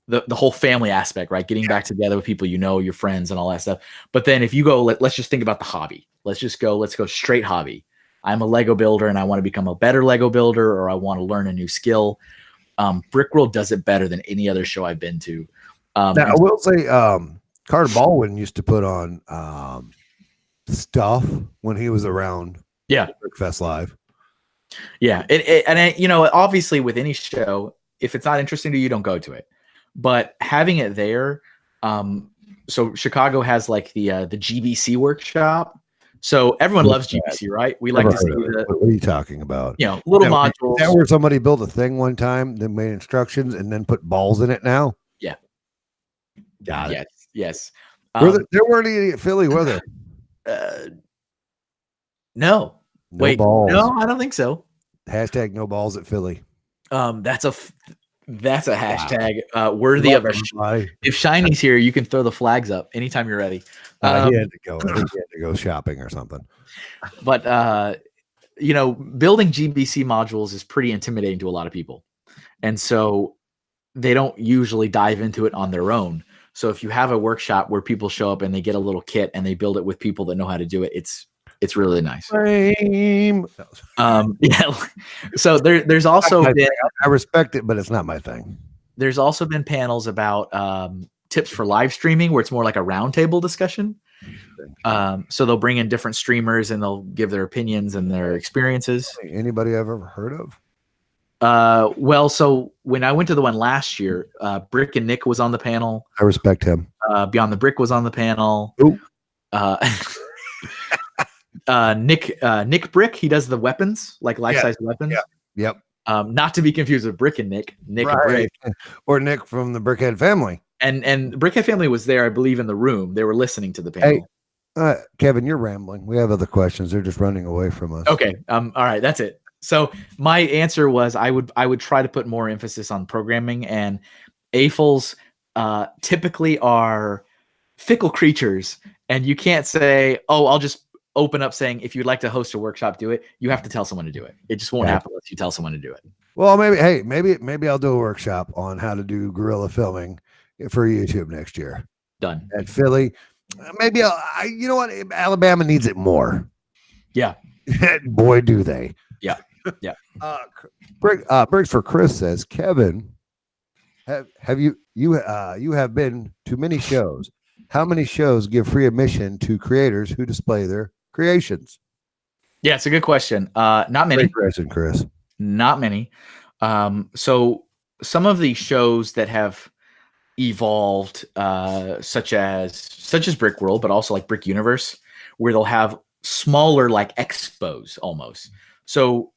the whole family aspect, right? Getting back together with people, your friends and all that stuff. But then if you go, let's just think about the hobby. Let's go straight hobby. I'm a Lego builder and I want to become a better Lego builder, or I want to learn a new skill. Brickworld does it better than any other show I've been to. Now, I will say Carter Baldwin used to put on stuff when he was around Brickfest Live. Yeah. And obviously with any show, if it's not interesting to you, don't go to it. But having it there, so Chicago has like the GBC workshop. So everyone loves GBC, right? We like to see what are you talking about? Little modules. Is that where somebody built a thing one time, then made instructions, and then put balls in it now? Yeah. Got it. Yes. There weren't any at Philly, were there? No. Wait, balls. No, I don't think so. Hashtag no balls at Philly. That's a hashtag worthy of a. If Shiny's here, you can throw the flags up anytime you're ready. He had to go. I think he had to go shopping or something. But building GBC modules is pretty intimidating to a lot of people, and so they don't usually dive into it on their own. So if you have a workshop where people show up and they get a little kit and they build it with people that know how to do it, it's really nice. Yeah. So there's also been, I respect it, but it's not my thing. There's also been panels about tips for live streaming where it's more like a roundtable discussion. So they'll bring in different streamers and they'll give their opinions and their experiences. Anybody I've ever heard of? Well, so when I went to the one last year, Brick and Nick was on the panel. I respect him. Beyond the Brick was on the panel. Nick Brick, he does the weapons, like life-size weapons. Yep. Not to be confused with Brick and Nick. Nick and Brick. Or Nick from the Brickhead family. And the Brickhead family was there, I believe, in the room. They were listening to the panel. Hey, Kevin, you're rambling. We have other questions. They're just running away from us. Okay. All right, that's it. So my answer was I would try to put more emphasis on programming, and AFLs typically are fickle creatures, and you can't say, oh, I'll just open up saying, if you'd like to host a workshop, do it. You have to tell someone to do it. It just won't happen unless you tell someone to do it. Well, maybe I'll do a workshop on how to do guerrilla filming for YouTube next year. Done. At Philly. Maybe you know what? Alabama needs it more. Yeah. Boy, do they. Yeah. Yeah. Briggs for Chris says, Kevin, have you have been to many shows? How many shows give free admission to creators who display their creations? Yeah, it's a good question. Not many. Great question, Chris. Not many. So some of the shows that have evolved, such as Brick World, but also like Brick Universe, where they'll have smaller like expos almost. So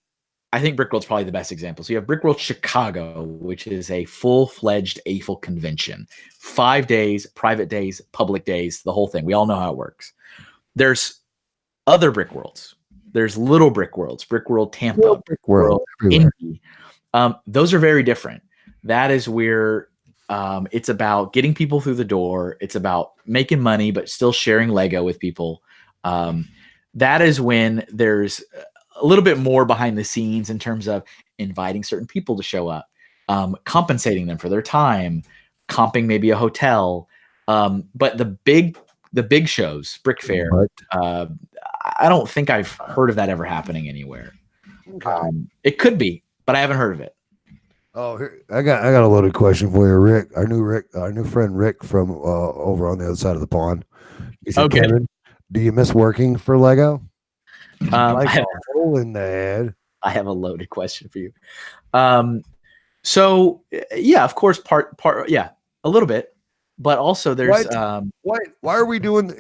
I think Brick World's probably the best example. So you have Brick World Chicago, which is a full-fledged AFL convention. 5 days, private days, public days, the whole thing. We all know how it works. There's other Brick Worlds. There's little Brick Worlds, Brick World Tampa, Brick World, Indy. Those are very different. That is where it's about getting people through the door. It's about making money, but still sharing Lego with people. That is when there's a little bit more behind the scenes in terms of inviting certain people to show up, compensating them for their time, comping maybe a hotel. But the big shows, Brick Fair, I don't think I've heard of that ever happening anywhere. Okay. It could be, but I haven't heard of it. Oh, here, I got a loaded question for you, Rick. Our new friend Rick from over on the other side of the pond. He said, Okay. Kevin, do you miss working for Lego? Like a I hole in the head. have a loaded question for you. So yeah, of course, part, yeah, a little bit, but also there's Why are we doing?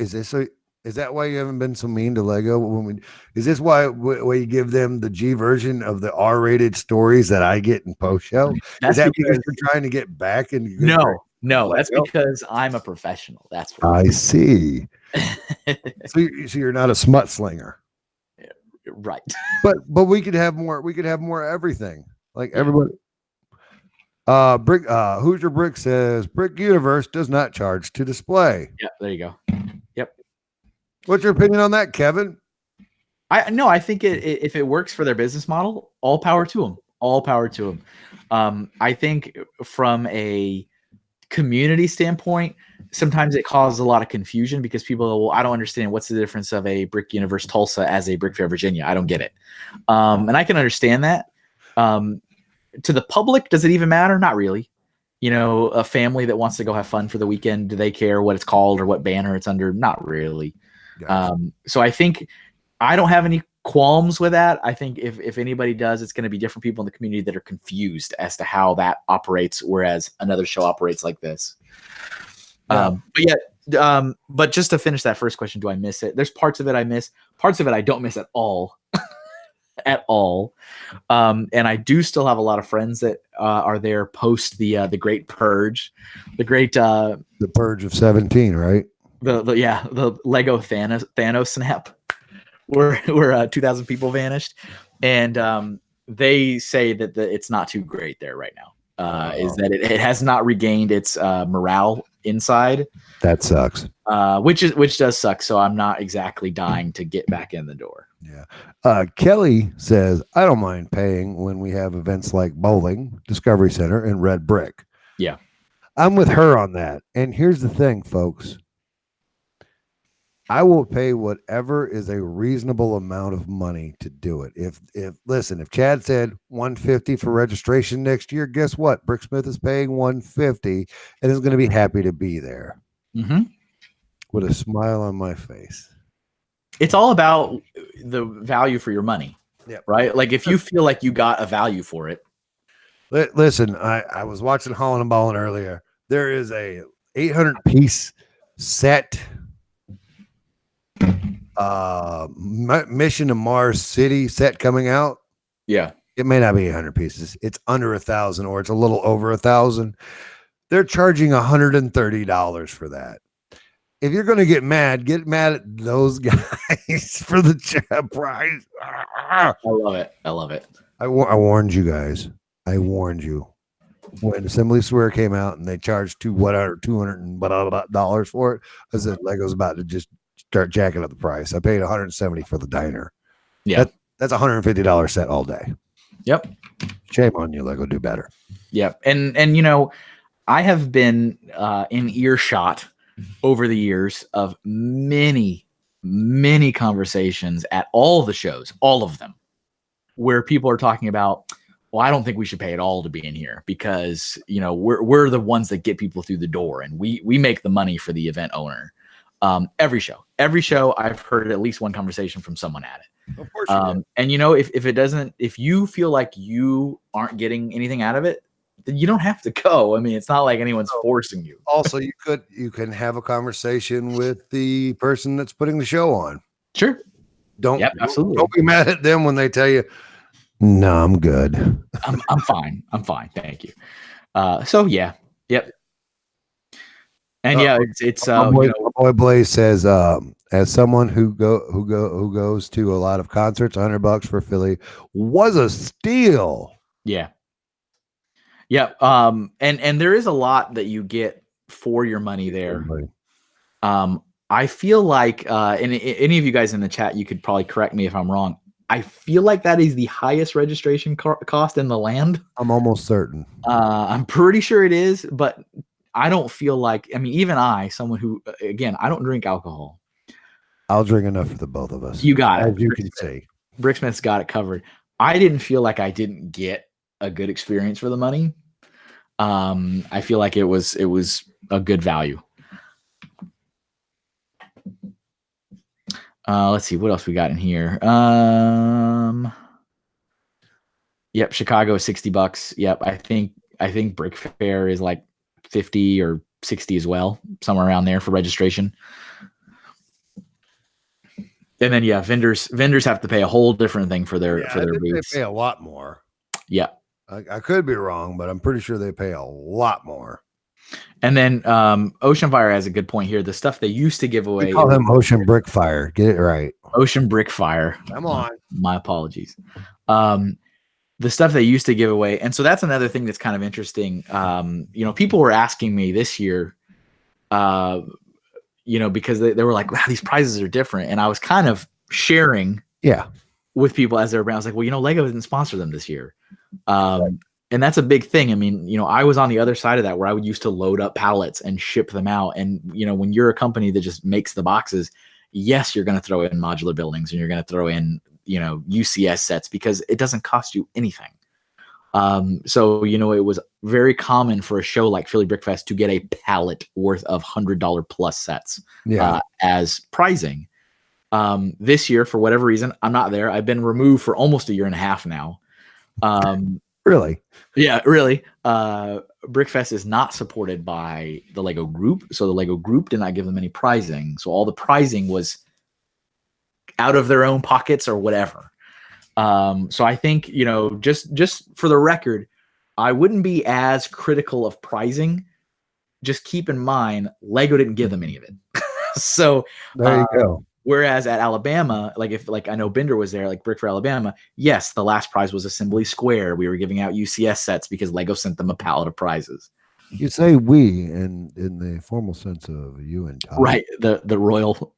Is that why you haven't been so mean to Lego? Is this why you give them the G version of the R-rated stories that I get in post show? Is that because you're trying to get back? No, that's because I'm a professional. That's what I see. So you're not a smut slinger, right? But we could have more. We could have more everything. Like everybody. Hoosier Brick says Brick Universe does not charge to display. Yeah, there you go. Yep. What's your opinion on that, Kevin? I think if it works for their business model, all power to them. All power to them. I think from a community standpoint, sometimes it causes a lot of confusion because people go, well, I don't understand what's the difference of a Brick Universe Tulsa as a Brick Fair Virginia. I don't get it. And I can understand that. To the public, does it even matter? Not really. You know, a family that wants to go have fun for the weekend, do they care what it's called or what banner it's under? Not really. Gotcha. So I think I don't have any qualms with that. I think if anybody does, it's going to be different people in the community that are confused as to how that operates, whereas another show operates like this. But just to finish that first question, do I miss it? There's parts of it I miss. Parts of it I don't miss at all. At all. And I do still have a lot of friends that are there post the Great Purge, the Purge of 17, right? The Lego Thanos snap, where 2,000 people vanished, and they say that it's not too great there right now. Is that it has not regained its morale inside. That sucks. Which does suck. So I'm not exactly dying to get back in the door. Yeah. Kelly says, I don't mind paying when we have events like bowling, Discovery Center, and Red Brick. Yeah. I'm with her on that. And here's the thing, folks. I will pay whatever is a reasonable amount of money to do it. If Chad said $150 for registration next year, guess what? Bricksmith is paying $150 and is going to be happy to be there. Mm-hmm. With a smile on my face. It's all about the value for your money. Yeah. Right. Like if you feel like you got a value for it. Listen, I was watching Holland and Ballin earlier. There is a 800-piece set. Mission to Mars City set coming out. Yeah. It may not be 800 pieces. It's under 1,000 or it's a little over 1,000. They're charging $130 for that. If you're going to get mad at those guys for the price. I love it. I warned you guys. I warned you when Assembly Square came out and they charged $200 for it. I said Lego's about to just start jacking up the price. I paid $170 for the diner. Yeah, that's $150 set all day. Yep. Shame on you, Lego. Do better. Yep. And you know, I have been in earshot over the years of many conversations at all the shows, all of them, where people are talking about, well, I don't think we should pay it all to be in here because, you know, we're the ones that get people through the door and we make the money for the event owner. Every show I've heard at least one conversation from someone at it. Of course. And you know, if you feel like you aren't getting anything out of it, then you don't have to go. I mean, it's not like anyone's forcing you. Also, you can have a conversation with the person that's putting the show on. Sure. Don't Absolutely. Don't be mad at them when they tell you, "No, I'm good. I'm fine. I'm fine. Thank you." So yeah. Yep. And yeah, it's my boy Blaze says, as someone who goes to a lot of concerts, $100 for Philly was a steal. Yeah. Yeah. And there is a lot that you get for your money there. I feel like, and any of you guys in the chat, you could probably correct me if I'm wrong. I feel like that is the highest registration cost in the land. I'm almost certain. I'm pretty sure it is, but I don't feel like, I mean, even someone who, again, I don't drink alcohol. I'll drink enough for the both of us. You got it. As you can see. Bricksmith's got it covered. I didn't feel like I didn't get a good experience for the money. I feel like it was a good value. Let's see what else we got in here. Yep, Chicago is $60. Yep, I think Brick Fair is like 50 or 60 as well, somewhere around there for registration. And then vendors have to pay a whole different thing for their booths. They pay a lot more. Yeah, I could be wrong, but I'm pretty sure they pay a lot more. And then Ocean Fire has a good point here. The stuff they used to give away. We call them Ocean Brick Fire. Get it right. Ocean Brick Fire. Come on. My apologies. The stuff they used to give away. And so that's another thing that's kind of interesting. People were asking me this year, because they were like, wow, these prizes are different. And I was kind of sharing with people as they were around. I was like, well, Lego didn't sponsor them this year. And that's a big thing. I mean, I was on the other side of that where I would used to load up pallets and ship them out. And, when you're a company that just makes the boxes, yes, you're going to throw in modular buildings and you're going to throw in, UCS sets because it doesn't cost you anything. So, it was very common for a show like Philly Brickfest to get a pallet worth of $100 plus sets as prizing. This year, for whatever reason, I'm not there. I've been removed for almost a year and a half now. Really? Yeah, really. Brickfest is not supported by the Lego Group, so the Lego Group did not give them any prizing. So all the prizing was out of their own pockets or whatever. So I think, just for the record, I wouldn't be as critical of prizing. Just keep in mind, Lego didn't give them any of it. So there you go. Whereas at Alabama, like I know Bender was there, like Brick for Alabama. Yes, the last prize was Assembly Square. We were giving out UCS sets because Lego sent them a pallet of prizes. You say we in the formal sense of you and Todd. Right. The royal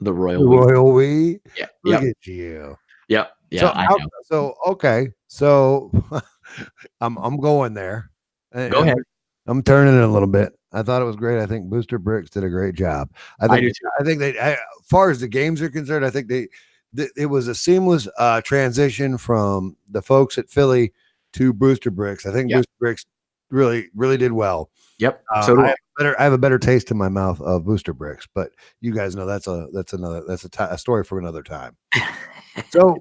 we. Yeah. Look at you. Yep. Yeah. So okay. So I'm going there. Go ahead. I'm turning it a little bit. I thought it was great. I think Booster Bricks did a great job. I think as far as the games are concerned, I think it was a seamless transition from the folks at Philly to Booster Bricks. I think Booster Bricks really, really did well. Yep. So I have a better taste in my mouth of Booster Bricks, but you guys know that's a story for another time. So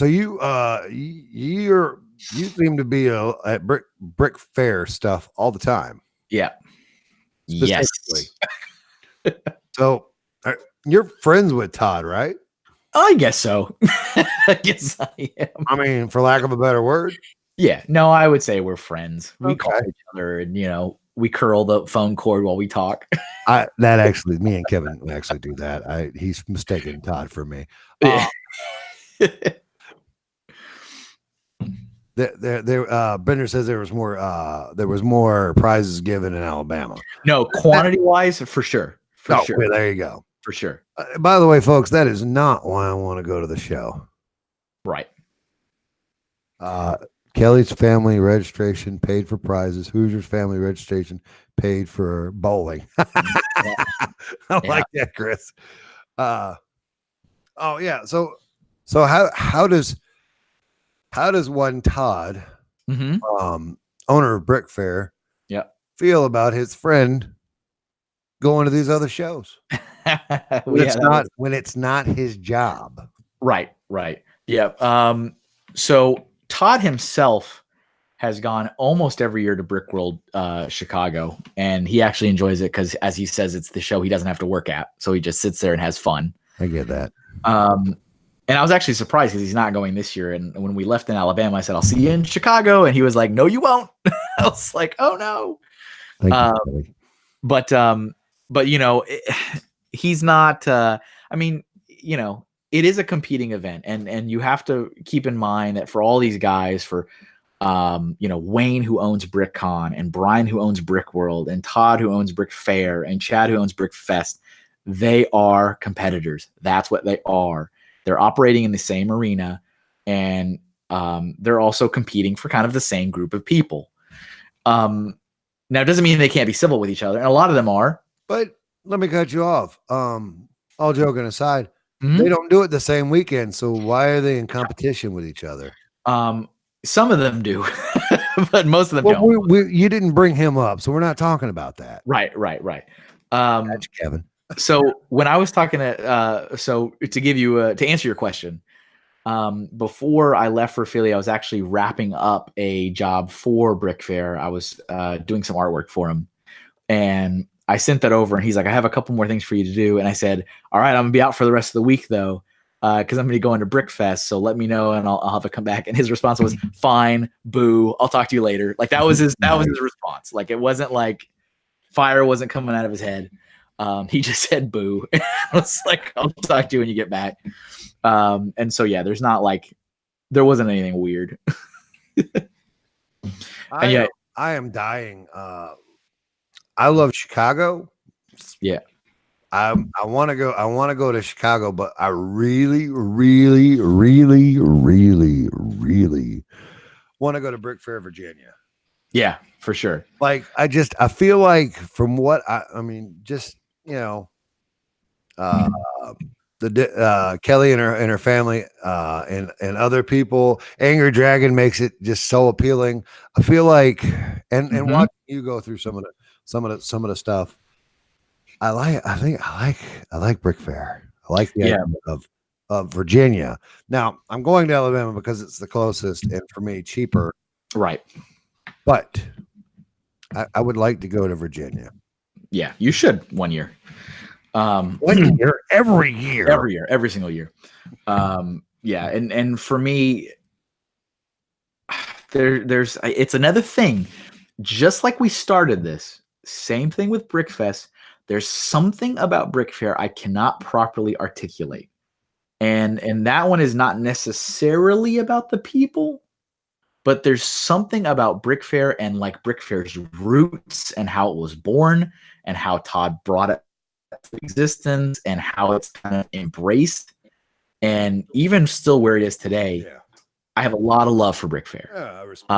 you seem to be at Brick Fair stuff all the time. Yeah. Yes. So you're friends with Todd, right? I guess so. I guess I am. I mean, for lack of a better word. Yeah. No, I would say we're friends. We call each other and, we curl the phone cord while we talk. Me and Kevin actually do that. He's mistaken Todd for me. Bender says there was more prizes given in Alabama. No, quantity wise, for sure. Sure. Well, there you go. For sure. By the way, folks, that is not why I want to go to the show. Right. Kelly's family registration paid for prizes. Hoosier's family registration paid for bowling. I like that, Chris. So how does one Todd, owner of Brick Fair, feel about his friend going to these other shows when it's not his job? Right. Yeah. So Todd himself has gone almost every year to Brickworld, Chicago, and he actually enjoys it because, as he says, it's the show he doesn't have to work at, so he just sits there and has fun. I get that. And I was actually surprised because he's not going this year. And when we left in Alabama, I said, "I'll see you in Chicago," and he was like, "No, you won't." I was like, "Oh no." Thank you. But he's not. I mean, it is a competing event, and you have to keep in mind that for all these guys, for Wayne, who owns BrickCon, and Brian, who owns Brickworld, and Todd, who owns Brick Fair, and Chad, who owns Brickfest, they are competitors. That's what they are. They're operating in the same arena, and they're also competing for kind of the same group of people. Now, it doesn't mean they can't be civil with each other, and a lot of them are. But let me cut you off. All joking aside, they don't do it the same weekend, so why are they in competition with each other? Some of them do, but most of them don't. You didn't bring him up, so we're not talking about that. Right. Gotcha, Kevin. So when I was talking to answer your question, before I left for Philly, I was actually wrapping up a job for Brick Fair. I was doing some artwork for him, and I sent that over, and he's like, "I have a couple more things for you to do." And I said, "All right, I'm gonna be out for the rest of the week though, because I'm gonna be going to Brickfest. So let me know, and I'll have to come back." And his response was, "Fine, boo. I'll talk to you later." Like that was his response. Like it wasn't like fire wasn't coming out of his head. He just said boo. I was like, "I'll talk to you when you get back." And so yeah, there wasn't anything weird. I am dying. I love Chicago. Yeah. I want to go. I want to go to Chicago, but I really, really, really, really, really want to go to Brick Fair, Virginia. Yeah, for sure. Like I feel like from what I mean, just Kelly and her family and other people. Angry Dragon makes it just so appealing. I feel like and watching you go through some of the stuff. I like Brick Fair. I like the idea of Virginia. Now I'm going to Alabama because it's the closest and for me cheaper. Right. But I would like to go to Virginia. Yeah, you should 1 year. 1 year, every year, every single year. Yeah, and for me, there's it's another thing. Just like we started this, same thing with Brickfest. There's something about Brick Fair I cannot properly articulate, and that one is not necessarily about the people, but there's something about Brick Fair and like Brick Fair's roots and how it was born and how Todd brought it to existence and how it's kind of embraced, and even still where it is today. Yeah. I have a lot of love for Brick Fair. I respect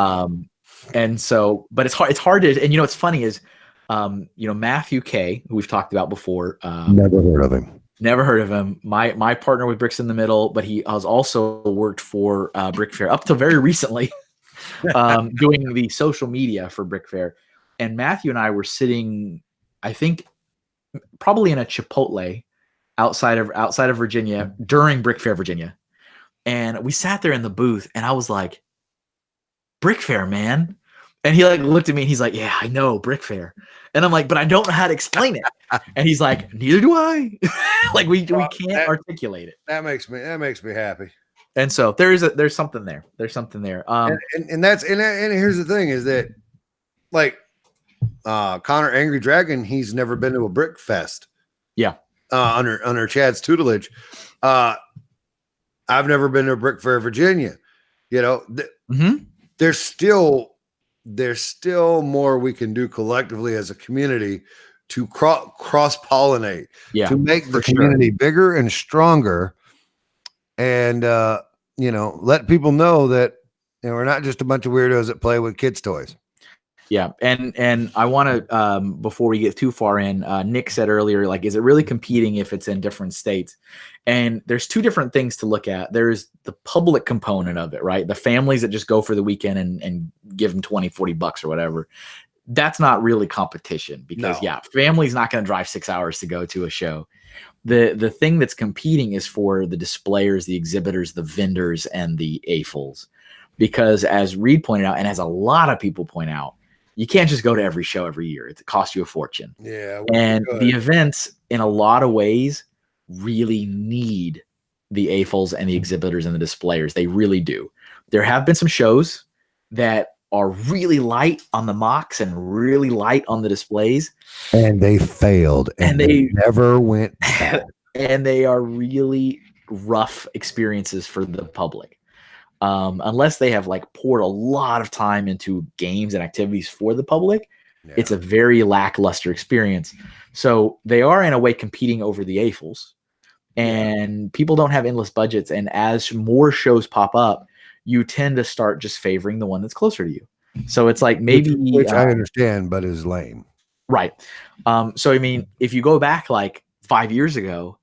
and so, but it's hard to, and what's funny is, Matthew K, who we've talked about before. Never heard of him. My partner with Bricks in the Middle, but he has also worked for Brick Fair up till very recently, doing the social media for Brick Fair. And Matthew and I were sitting, I think, probably in a Chipotle outside of Virginia during Brick Fair, Virginia. And we sat there in the booth, and I was like, "Brick Fair, man." And he like looked at me and he's like, "Yeah, I know, Brick Fair." And I'm like, "But I don't know how to explain it." And he's like, "Neither do I." Like we can't articulate it. That makes me happy. And so there's something there. There's something there. And here's the thing is that like Connor Angry Dragon, he's never been to a Brick Fest. Yeah. Under Chad's tutelage. I've never been to a Brick Fair, Virginia. There's still more we can do collectively as a community to cross-pollinate, to make the community bigger and stronger, and let people know that we're not just a bunch of weirdos that play with kids' toys. Yeah, and I want to before we get too far in, Nick said earlier, like, is it really competing if it's in different states? And there's two different things to look at. There's the public component of it, right? The families that just go for the weekend and give them $20-$40 or whatever. That's not really competition because family's not going to drive 6 hours to go to a show. The thing that's competing is for the displayers, the exhibitors, the vendors, and the AFOLs. because as Reed pointed out, and as a lot of people point out, you can't just go to every show every year. It costs you a fortune. Yeah. And the events, in a lot of ways, really need the AFOLs and the exhibitors and the displayers. They really do. There have been some shows that are really light on the mocks and really light on the displays. And they failed. And they never went back. And they are really rough experiences for the public. Unless they have like poured a lot of time into games and activities for the public, it's a very lackluster experience. So they are in a way competing over the AFOLs, and people don't have endless budgets. And as more shows pop up, you tend to start just favoring the one that's closer to you. So it's like maybe which I understand, but is lame. Right. So I mean, if you go back like 5 years ago,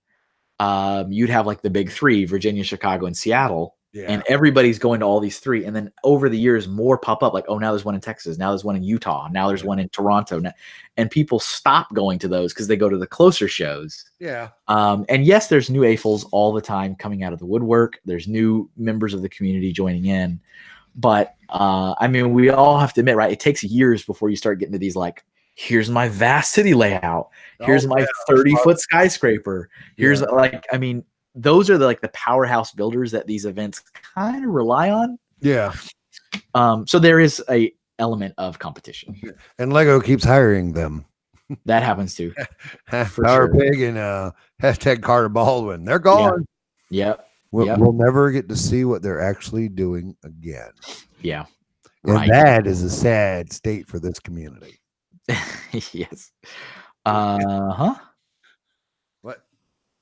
you'd have like the big three: Virginia, Chicago, and Seattle. And everybody's going to all these three. And then over the years, more pop up like, oh, now there's one in Texas. Now there's one in Utah. Now there's one in Toronto. And people stop going to those because they go to the closer shows. Yeah. And yes, there's new AFOLs all the time coming out of the woodwork. There's new members of the community joining in. But I mean, we all have to admit, right? It takes years before you start getting to these like, here's my vast city layout. Here's my 30-foot skyscraper. Here's like, I mean, those are like the powerhouse builders that these events kind of rely on. Yeah. So there is a element of competition. And Lego keeps hiring them. That happens too. Power Pig and hashtag Carter Baldwin. They're gone. Yep. We'll never get to see what they're actually doing again. Yeah. And that is a sad state for this community. Yes. What?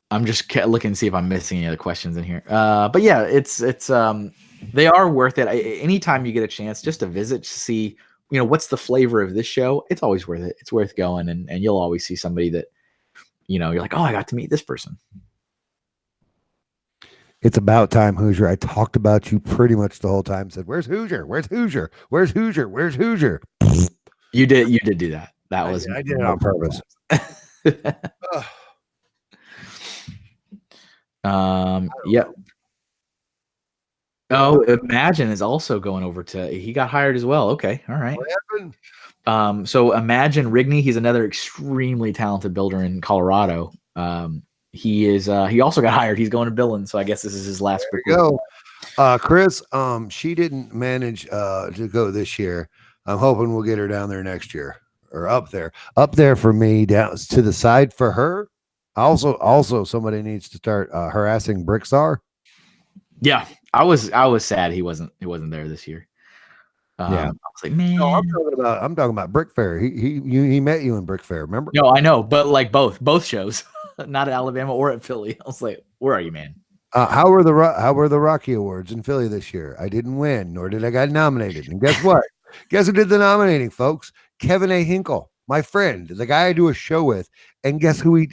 I'm just looking to see if I'm missing any other questions in here. But yeah, it's they are worth it. Anytime you get a chance just to visit, to see, you know, what's the flavor of this show, it's always worth it. It's worth going, and you'll always see somebody that, you know, you're like, oh, I got to meet this person. It's about time, Hoosier. I talked about you pretty much the whole time. Said, "Where's Hoosier? Where's Hoosier? Where's Hoosier? Where's Hoosier?" You did do that. That was I did it on purpose. Yep. Oh, Imagine is also going over to. He got hired as well. Okay, all right. What happened? So Imagine Rigney, he's another extremely talented builder in Colorado. He is. He also got hired. He's going to Billings, so I guess this is his last. There you go. Chris. She didn't manage to go this year. I'm hoping we'll get her down there next year, or up there for me, down to the side for her. Also, somebody needs to start harassing Brickstar. Yeah, I was sad he wasn't there this year. I was like, man. No, I'm talking about Brick Fair. He met you in Brick Fair, remember? No, I know, but like both shows, not at Alabama or at Philly. I was like, where are you, man? How were the Rocky Awards in Philly this year? I didn't win, nor did I get nominated. And guess what? Guess who did the nominating, folks? Kevin A. Hinkle, my friend, the guy I do a show with. And guess who he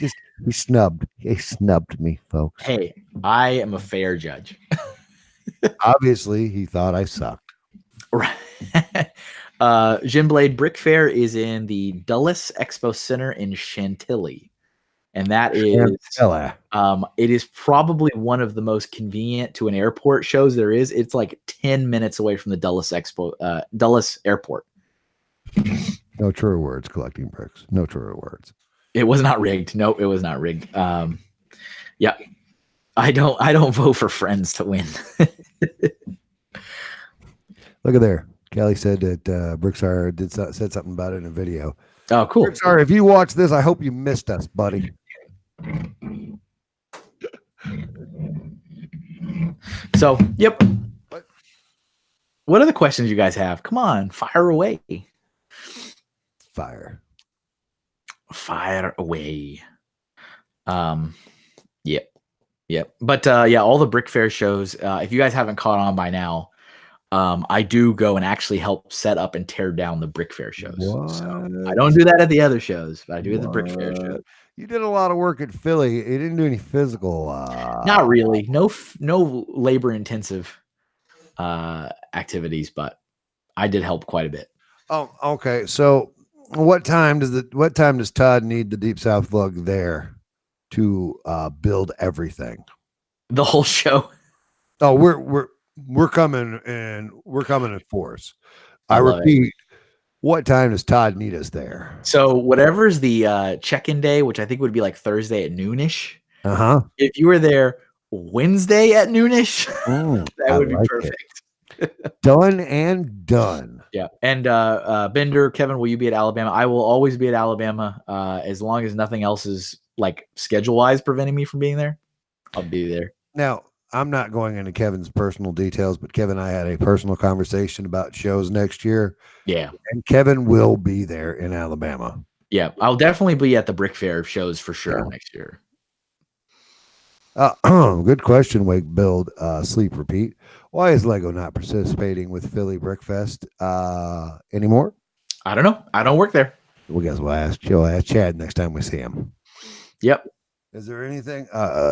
snubbed? He snubbed me, folks. Hey, I am a fair judge. Obviously, he thought I sucked. Right. Jim Blade Brick Fair is in the Dulles Expo Center in Chantilly. And that is, it is probably one of the most convenient to an airport shows there is. It's like 10 minutes away from the Dulles Airport. No truer words, collecting bricks. No truer words. It was not rigged. Nope, it was not rigged. Yeah, I don't vote for Friends to win. Look at there. Kelly said that Brickstar said something about it in a video. Oh, cool. Brickstar, if you watch this, I hope you missed us, buddy. So, yep. What other questions you guys have? Come on, fire away. Fire away. Yep. But yeah, all the Brick Fair shows, if you guys haven't caught on by now, I do go and actually help set up and tear down the Brick Fair shows. So I don't do that at the other shows, but I do at the Brick Fair show. You did a lot of work at Philly. You didn't do any physical. Not really. No labor intensive activities, but I did help quite a bit. Oh, okay. So what time does Todd need the Deep South Lug there to build everything? The whole show. Oh, we're we're coming in force. I I love it. repeat, what time does Todd need us there? So whatever's the check-in day, which I think would be like Thursday at noonish. Uh-huh. If you were there Wednesday at noonish, that I would be like it. perfect. Done and done. Yeah. And Bender, Kevin, will you be at Alabama? I will always be at Alabama. As long as nothing else is like schedule-wise preventing me from being there, I'll be there. Now, I'm not going into Kevin's personal details, but Kevin and I had a personal conversation about shows next year, Yeah. and Kevin will be there in Alabama. Yeah. I'll definitely be at the Brick Fair shows for sure next year. Good question, Wake Build, Sleep Repeat. Why is Lego not participating with Philly Brickfest anymore? I don't know. I don't work there. Well, guess we'll ask Chad next time we see him. Yep. Is there anything?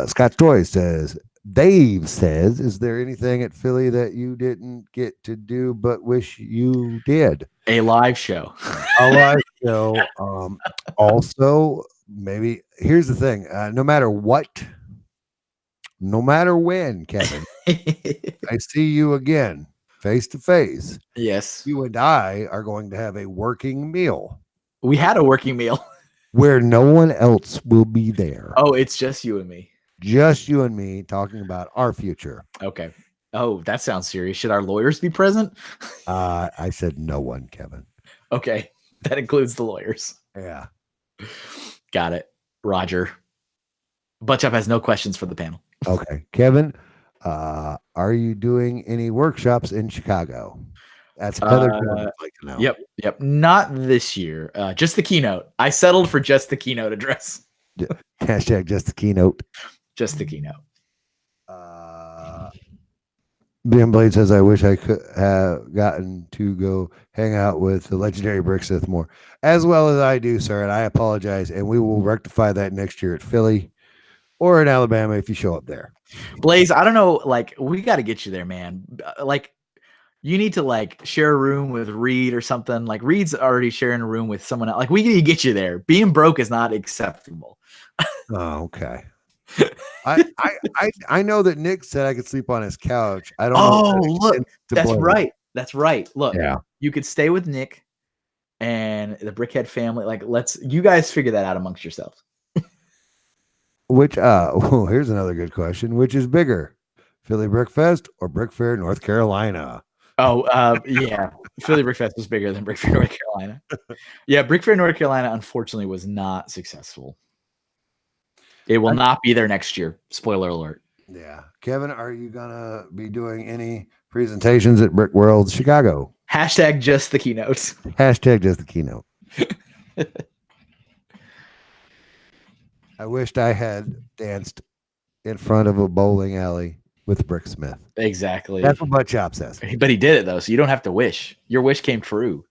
Scott Joy says, Dave says, is there anything at Philly that you didn't get to do but wish you did? A live show. A live show. Also, maybe here's the thing: no matter what, no matter when, Kevin, I see you again face to face. Yes. You and I are going to have a working meal. We had a working meal where no one else will be there. Oh, it's just you and me. Just you and me talking about our future. Okay. Oh, that sounds serious. Should our lawyers be present? I said no one, Kevin. Okay. That includes the lawyers. Yeah. Got it. Roger. Butchup has no questions for the panel. Okay. Kevin, are you doing any workshops in Chicago? That's another good like to know. Yep. Not this year. Just the keynote. I settled for just the keynote address. Hashtag just the keynote. Just the keynote. BM Blade says, I wish I could have gotten to go hang out with the legendary Bricksmith more, as well as I do, sir. And I apologize. And we will rectify that next year at Philly or in Alabama if you show up there. Blaze, I don't know. Like, we got to get you there, man. Like, you need to like share a room with Reed or something. Like, Reed's already sharing a room with someone else. Like, we need to get you there. Being broke is not acceptable. Oh, okay. I know that Nick said I could sleep on his couch. I don't know. Look, that's Blaze. right. That's right. Look, Yeah. You could stay with Nick and the Brickhead family. Like, you guys figure that out amongst yourselves. Which here's another good question. Which is bigger, Philly Brickfest or Brick Fair, North Carolina? Oh, yeah. Philly Brickfest was bigger than Brick Fair, North Carolina. Yeah, Brick Fair, North Carolina, unfortunately, was not successful. It will not be there next year. Spoiler alert. Yeah. Kevin, are you gonna be doing any presentations at Brick World Chicago? Hashtag just the keynotes. Hashtag just the keynote. I wished I had danced in front of a bowling alley with Bricksmith. Exactly. That's what Butt Chop says. But he did it though, so you don't have to wish. Your wish came true.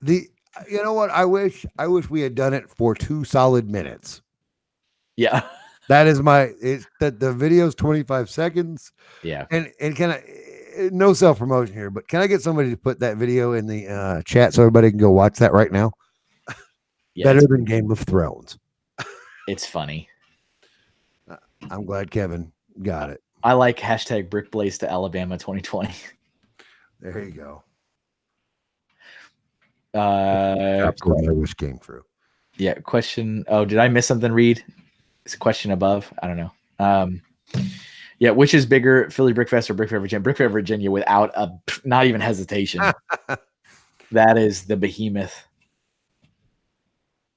You know what? I wish we had done it for 2 solid minutes. Yeah. That is the video's 25 seconds. Yeah. And can I, no self-promotion here, but can I get somebody to put that video in the chat so everybody can go watch that right now? Yeah, better than Game of Thrones. It's funny. I'm glad Kevin got it. I like hashtag Brickblaze to Alabama 2020. There you go. That's what I wish came true. Yeah. Question. Oh, did I miss something, Reed? It's a question above. I don't know. Yeah. Which is bigger, Philly Brickfest or Brick Fair, Virginia? Brick Fair, Virginia, without not even hesitation. That is the behemoth.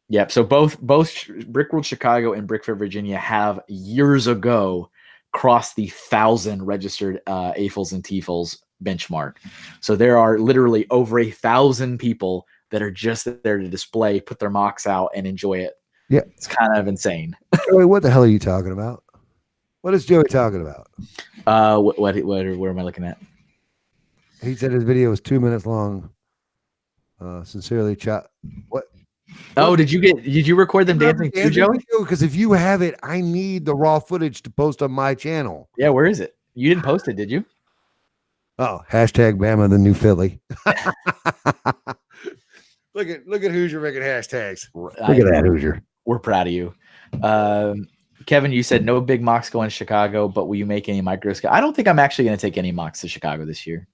Yep. So both Brickworld Chicago and Brick Fair, Virginia have years ago crossed the 1,000 registered AFLs and TFLs benchmark. So there are literally over 1,000 people that are just there to display, put their mocks out, and enjoy it. Yeah, it's kind of insane. Joey, what the hell are you talking about? What is Joey talking about? Where am I looking at? He said his video was 2 minutes long. Sincerely, Chop. What? Oh, did you record them dancing too, Joey? Because if you have it, I need the raw footage to post on my channel. Yeah, where is it? You didn't post it, did you? Oh, hashtag Bama the new Philly. Look at Hoosier making hashtags. Look at that Hoosier. We're proud of you. Kevin, you said no big mocks going to Chicago, but will you make any micro scale? I don't think I'm actually going to take any mocks to Chicago this year.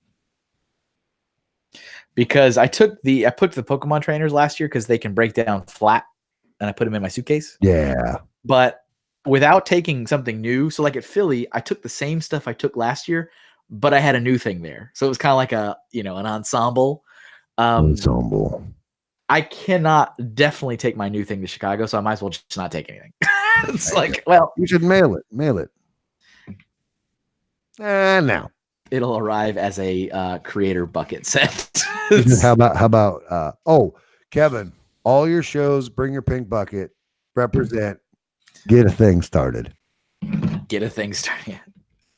Because I put the Pokemon trainers last year because they can break down flat, and I put them in my suitcase. Yeah. But without taking something new, so like at Philly, I took the same stuff I took last year, but I had a new thing there. So it was kind of like an ensemble. Ensemble. I cannot definitely take my new thing to Chicago, so I might as well just not take anything. It's like, well, you should mail it. Mail it. Now. It'll arrive as a creator bucket set. How about Kevin, all your shows, bring your pink bucket, represent, get a thing started. Get a thing started. Yeah.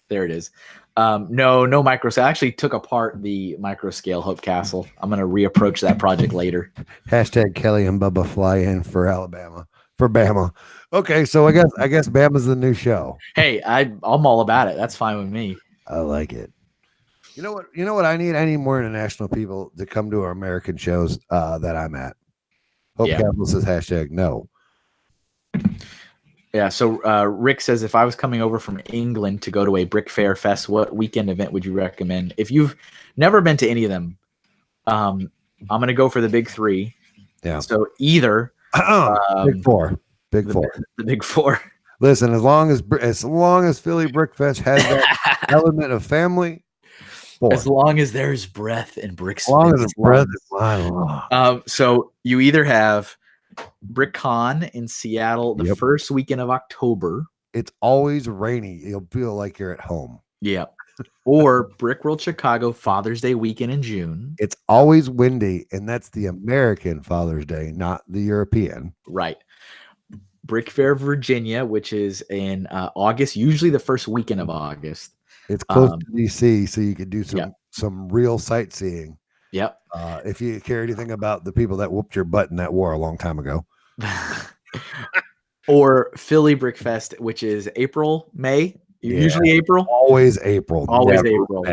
There it is. No micro scale. I actually took apart the micro scale Hope Castle. I'm going to reapproach that project later. Hashtag Kelly and Bubba fly in for Alabama. For Bama. Okay, so I guess Bama's the new show. Hey, I'm all about it. That's fine with me. I like it. You know what I need? I need more international people to come to our American shows that I'm at. Hope Capital says hashtag no. Yeah, so Rick says, if I was coming over from England to go to a Brick Fair Fest, what weekend event would you recommend? If you've never been to any of them, I'm going to go for the big three. Yeah. So either big four. The big four. Listen, as long as Philly Brickfest has that element of family, as long as there's breath and bricks. As long as there's breath. So you either have BrickCon in Seattle the first weekend of October. It's always rainy. You'll feel like you're at home. Yeah. Or Brick World Chicago Father's Day weekend in June. It's always windy, and that's the American Father's Day, not the European. Right. Brick Fair Virginia, which is in August, usually the first weekend of August. It's close to DC, so you could do some real sightseeing. Yep. If you care anything about the people that whooped your butt in that war a long time ago. Or Philly Brickfest, which is April, May. Usually April. Always April. Always April.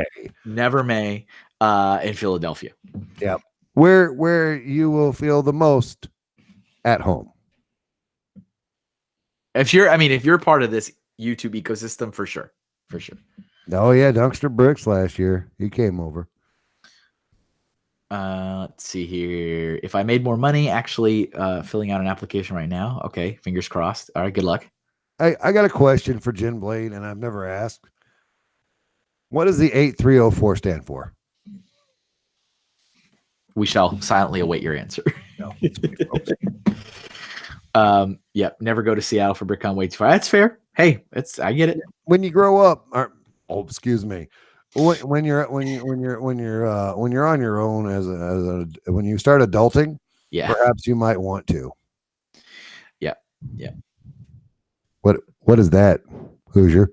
Never May. In Philadelphia. Yep. Where you will feel the most at home. If you're part of this YouTube ecosystem, for sure. Oh yeah, Dunkster Bricks last year. He came over. Let's see here. If I made more money, actually filling out an application right now. Okay, fingers crossed. All right, good luck. I got a question for Jen Blade, and I've never asked. What does the 8304 stand for? We shall silently await your answer. No. Never go to Seattle for BrickCon way too far. That's fair. Hey, I get it. When you grow up, excuse me. When you're on your own when you start adulting, perhaps you might want to. Yeah. What is that, Hoosier?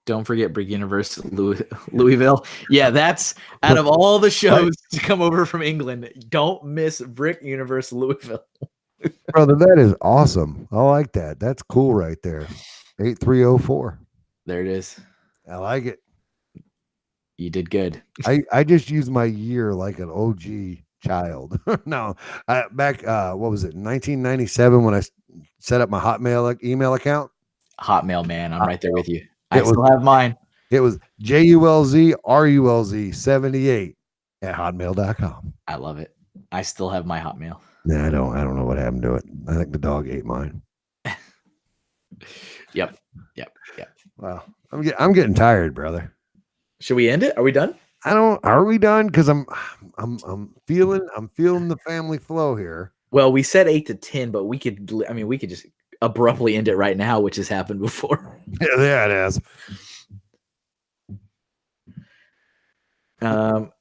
Don't forget Brick Universe Louisville. Yeah, that's out of all the shows to come over from England. Don't miss Brick Universe Louisville. Brother, that is awesome. I like that. That's cool right there. 8304. There it is. I like it. You did good. I just used my year like an OG child. No, back what was it, 1997 when I set up my Hotmail email account? Hotmail, man. I'm right there with you. I still have mine. It was JULZRULZ78 at hotmail.com. I love it. I still have my Hotmail. Nah, I don't know what happened to it. I think the dog ate mine. Yep. Wow. I'm getting tired, brother. Should we end it? Are we done? Are we done? Because I'm feeling the family flow here. Well, we said 8 to 10, but we could just abruptly end it right now, which has happened before. Yeah, it has.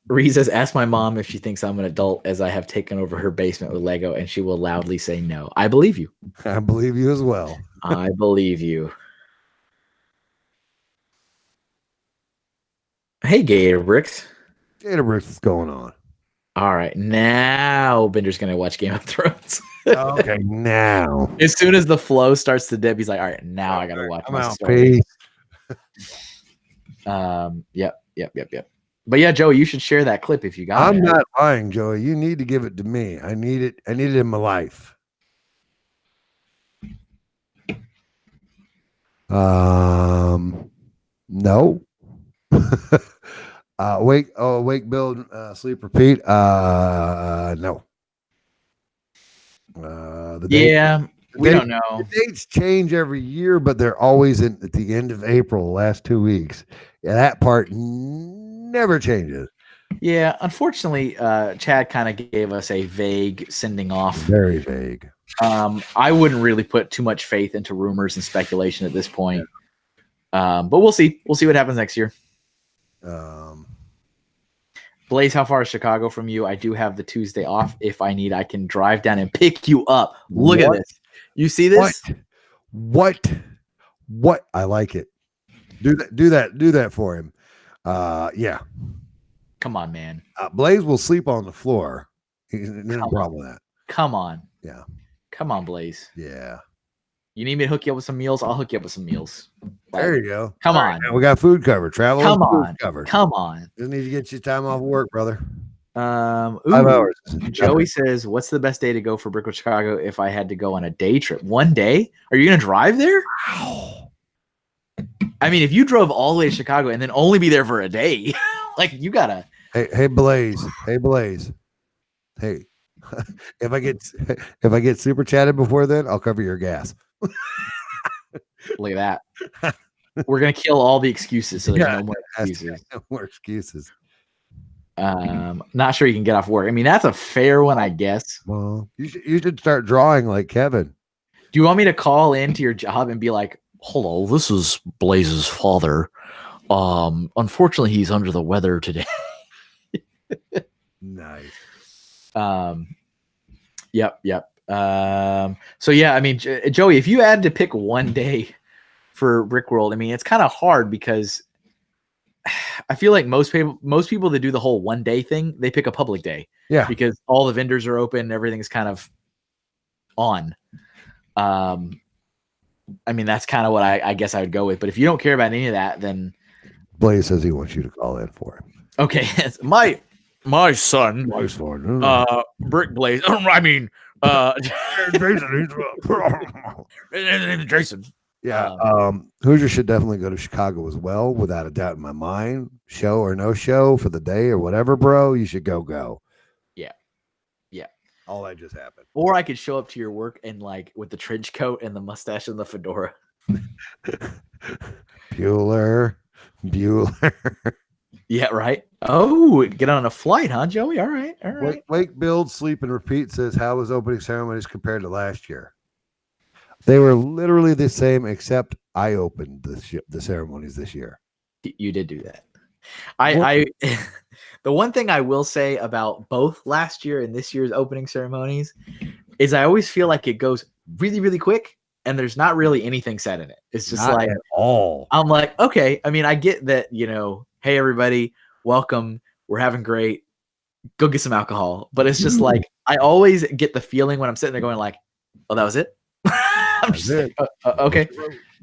Ree says, ask my mom if she thinks I'm an adult as I have taken over her basement with Lego, and she will loudly say no. I believe you. I believe you as well. I believe you. Hey, Gator Bricks. Gator Bricks, what's going on? All right, now Bender's going to watch Game of Thrones. Okay, now. As soon as the flow starts to dip, he's like, all right, now I got to watch my story. Yep. But yeah, Joey, you should share that clip if you got it. I'm not lying, Joey. You need to give it to me. I need it in my life. No. Wake, build, sleep, repeat. No. The date, Yeah, the we date, don't the know. dates change every year, but they're always at the end of April, the last 2 weeks. Yeah, that part never changes. Yeah, unfortunately, Chad kind of gave us a vague sending off. Very vague. I wouldn't really put too much faith into rumors and speculation at this point. But we'll see. We'll see what happens next year. Um, Blaze, how far is Chicago from you? I do have the Tuesday off. If I need, I can drive down and pick you up. Look at What? this. You see this? What? I like it. Do that for him. Yeah. Come on, man. Blaze will sleep on the floor. He's no problem with that. Come on. Yeah. Come on, Blaze. Yeah. You need me to hook you up with some meals? I'll hook you up with some meals. There you go. Come All on. right, now we got food covered. Travel Come and food on. covered. Come on. Just need to get you time off work, brother. 5 hours. Joey says, "What's the best day to go for Brickfest Chicago if I had to go on a day trip? One day? Are you going to drive there? Wow. I mean, if you drove all the way to Chicago and then only be there for a day, like you gotta." Hey, Blaze. Hey, Blaze. Hey, if I get super chatted before then, I'll cover your gas. Look at that. We're gonna kill all the excuses, so there's no more Has to excuses. be no more excuses. Not sure you can get off work. I mean, that's a fair one, I guess. Well, you should start drawing like Kevin. Do you want me to call into your job and be like, "Hello, this is Blaze's father. Unfortunately, he's under the weather today." Nice. Yep. So yeah, I mean, Joey, if you had to pick one day for Brickworld, I mean, it's kind of hard because I feel like most people that do the whole one day thing, they pick a public day. Yeah. Because all the vendors are open, everything's kind of on. I mean, that's kind of what I guess I would go with. But if you don't care about any of that, then Blaze says he wants you to call in for him. Okay, my son, Brick Blaze. I mean, Jason. Yeah. Hoosier should definitely go to Chicago as well, without a doubt in my mind. Show or no show for the day or whatever, bro. You should go. Yeah. All that just happened. Or I could show up to your work and like with the trench coat and the mustache and the fedora. Bueller. Yeah, right. Oh, get on a flight, huh, Joey? All right. Wake, build, sleep, and repeat says, how was opening ceremonies compared to last year? They were literally the same, except I opened the ceremonies this year. You did do that. I the one thing I will say about both last year and this year's opening ceremonies is I always feel like it goes really, really quick and there's not really anything said in it. It's just Not like at all. I'm like, okay. I mean, I get that, hey everybody, welcome. We're having great. Go get some alcohol. But it's just like I always get the feeling when I'm sitting there going like, oh, that was it. I'm just like, okay.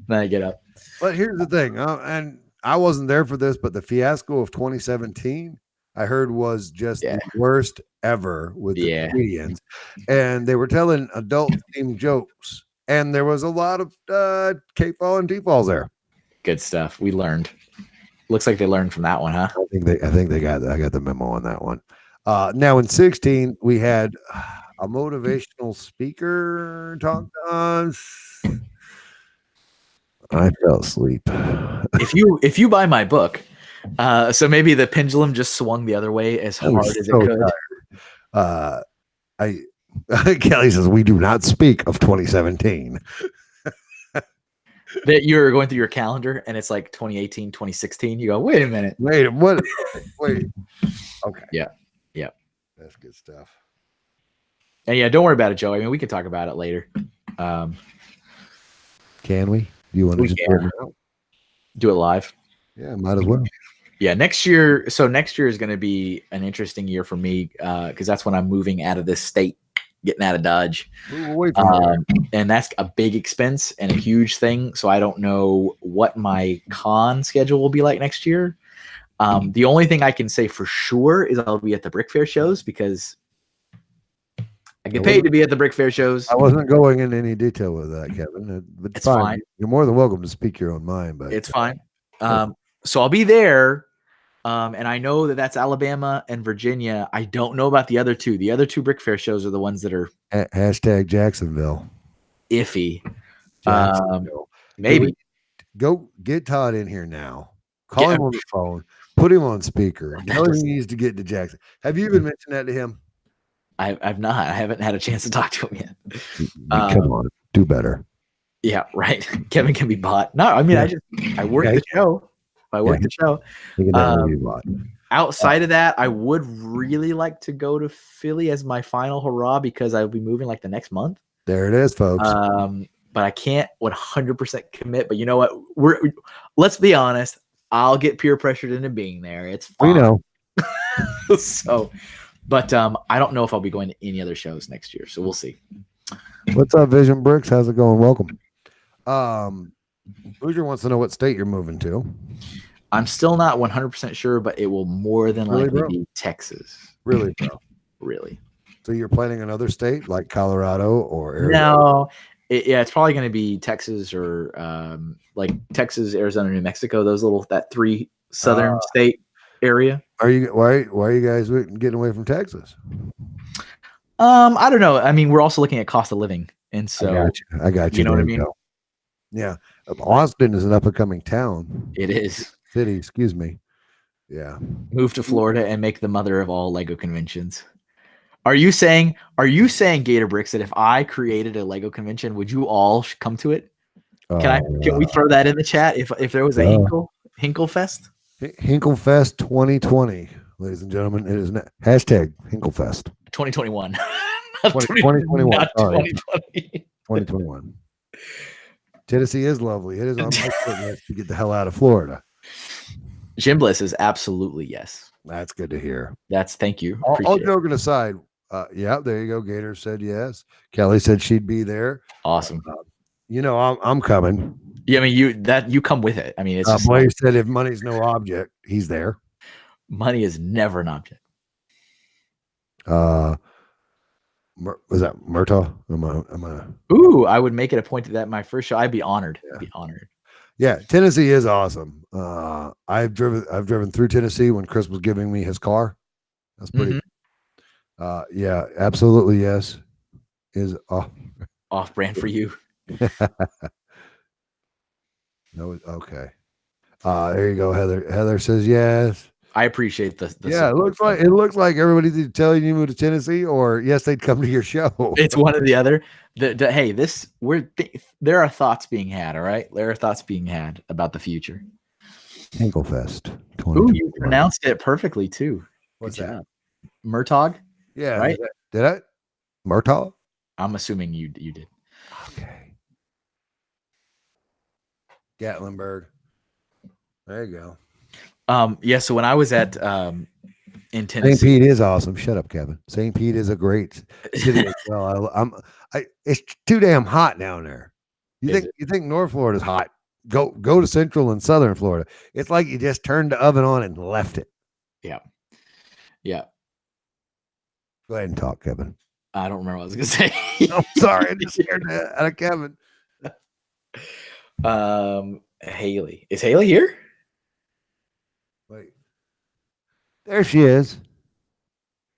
Then I get up. But here's the thing, and I wasn't there for this, but the fiasco of 2017, I heard was just the worst ever with the comedians, and they were telling adult-themed jokes, and there was a lot of K-fall and T-falls there. Good stuff. We learned. Looks like they learned from that one, huh? I think I got the memo on that one. Now in 16, we had a motivational speaker talk to us. I fell asleep. If you buy my book, so maybe the pendulum just swung the other way as hard as it could. Kelly says we do not speak of 2017. That you're going through your calendar and it's like 2018, 2016. You go, wait a minute. Wait. Okay. Yeah. That's good stuff. And yeah, don't worry about it, Joe. I mean, we can talk about it later. Can we? Do you want to just do it live? Yeah, might as well. Yeah, next year. So next year is going to be an interesting year for me because that's when I'm moving out of this state, getting out of Dodge. And that's a big expense and a huge thing. So I don't know what my con schedule will be like next year. The only thing I can say for sure is I'll be at the Brick Fair shows because I get paid to be at the Brick Fair shows. I wasn't going into any detail with that, Kevin. But It's fine. You're more than welcome to speak your own mind. But It's fine. So I'll be there. And I know that that's Alabama and Virginia. I don't know about the other two. The other two Brick Fair shows are the ones that are hashtag Jacksonville. Iffy. Jacksonville. Maybe. Go get Todd in here now. Call him on the phone. Put him on speaker. Tell him he needs to get to Jackson. Have you even mentioned that to him? I've not. I haven't had a chance to talk to him yet. Come on, do better. Yeah, right. Kevin can be bought. No, I mean, I work the show. I work the show. Outside of that, I would really like to go to Philly as my final hurrah because I'll be moving like the next month. There it is, folks. But I can't 100% commit. But you know what? Let's be honest. I'll get peer pressured into being there. It's fine. We know. So, but I don't know if I'll be going to any other shows next year. So we'll see. What's up, Vision Bricks? How's it going? Welcome. Hoosier wants to know what state you're moving to. I'm still not 100% sure, but it will more than likely be Texas. Really, bro? Really. So you're planning another state like Colorado or Arizona? No. It's probably going to be Texas or like Texas, Arizona, New Mexico. That 3 southern state area. Why are you guys getting away from Texas? I don't know. I mean, we're also looking at cost of living, and so I got you. You know what I mean? Yeah, Austin is an up and coming town. It is city. Excuse me. Yeah. Move to Florida and make the mother of all Lego conventions. Are you saying Gator Bricks that if I created a Lego convention, would you all come to it? Can we throw that in the chat if there was a Hinkle Fest? Hinkle Fest 2020, ladies and gentlemen. It is hashtag Hinkle Fest 2021. 2021. Not Sorry. 2020. 2021. Tennessee is lovely. It is on my short list to get the hell out of Florida. Jim Bliss is absolutely yes. That's good to hear. Thank you. All joking aside, yeah, there you go. Gator said yes. Kelly said she'd be there. Awesome. I'm coming. Yeah, I mean you come with it. I mean, it's just Blaze said if money's no object, he's there. Money is never an object. Was that Murtaugh? Ooh, I would make it a point that my first show. I'd be honored. Yeah. Be honored. Yeah, Tennessee is awesome. I've driven through Tennessee when Chris was giving me his car. That's pretty. Yeah, absolutely yes. Is off brand for you. No, okay. There you go, Heather. Heather says yes. I appreciate the yeah, it looks like everybody's either telling you to move to Tennessee or yes, they'd come to your show. It's one or the other. Hey, there are thoughts being had. All right, there are thoughts being had about the future. Hinklefest. Ooh, you pronounced it perfectly too. What's that? Murtaugh. Yeah. Right. Did I? Murtaugh? I'm assuming you did. Okay. Gatlinburg. There you go. Yeah. So when I was at in Tennessee, St. Pete is awesome. Shut up, Kevin. St. Pete is a great city as well. It's too damn hot down there. You think North Florida's hot? Go to Central and Southern Florida. It's like you just turned the oven on and left it. Yeah. Yeah. Go ahead and talk, Kevin. I don't remember what I was gonna say. I'm sorry, I just scared that out of Kevin. Haley. Is Haley here? Wait. There she is.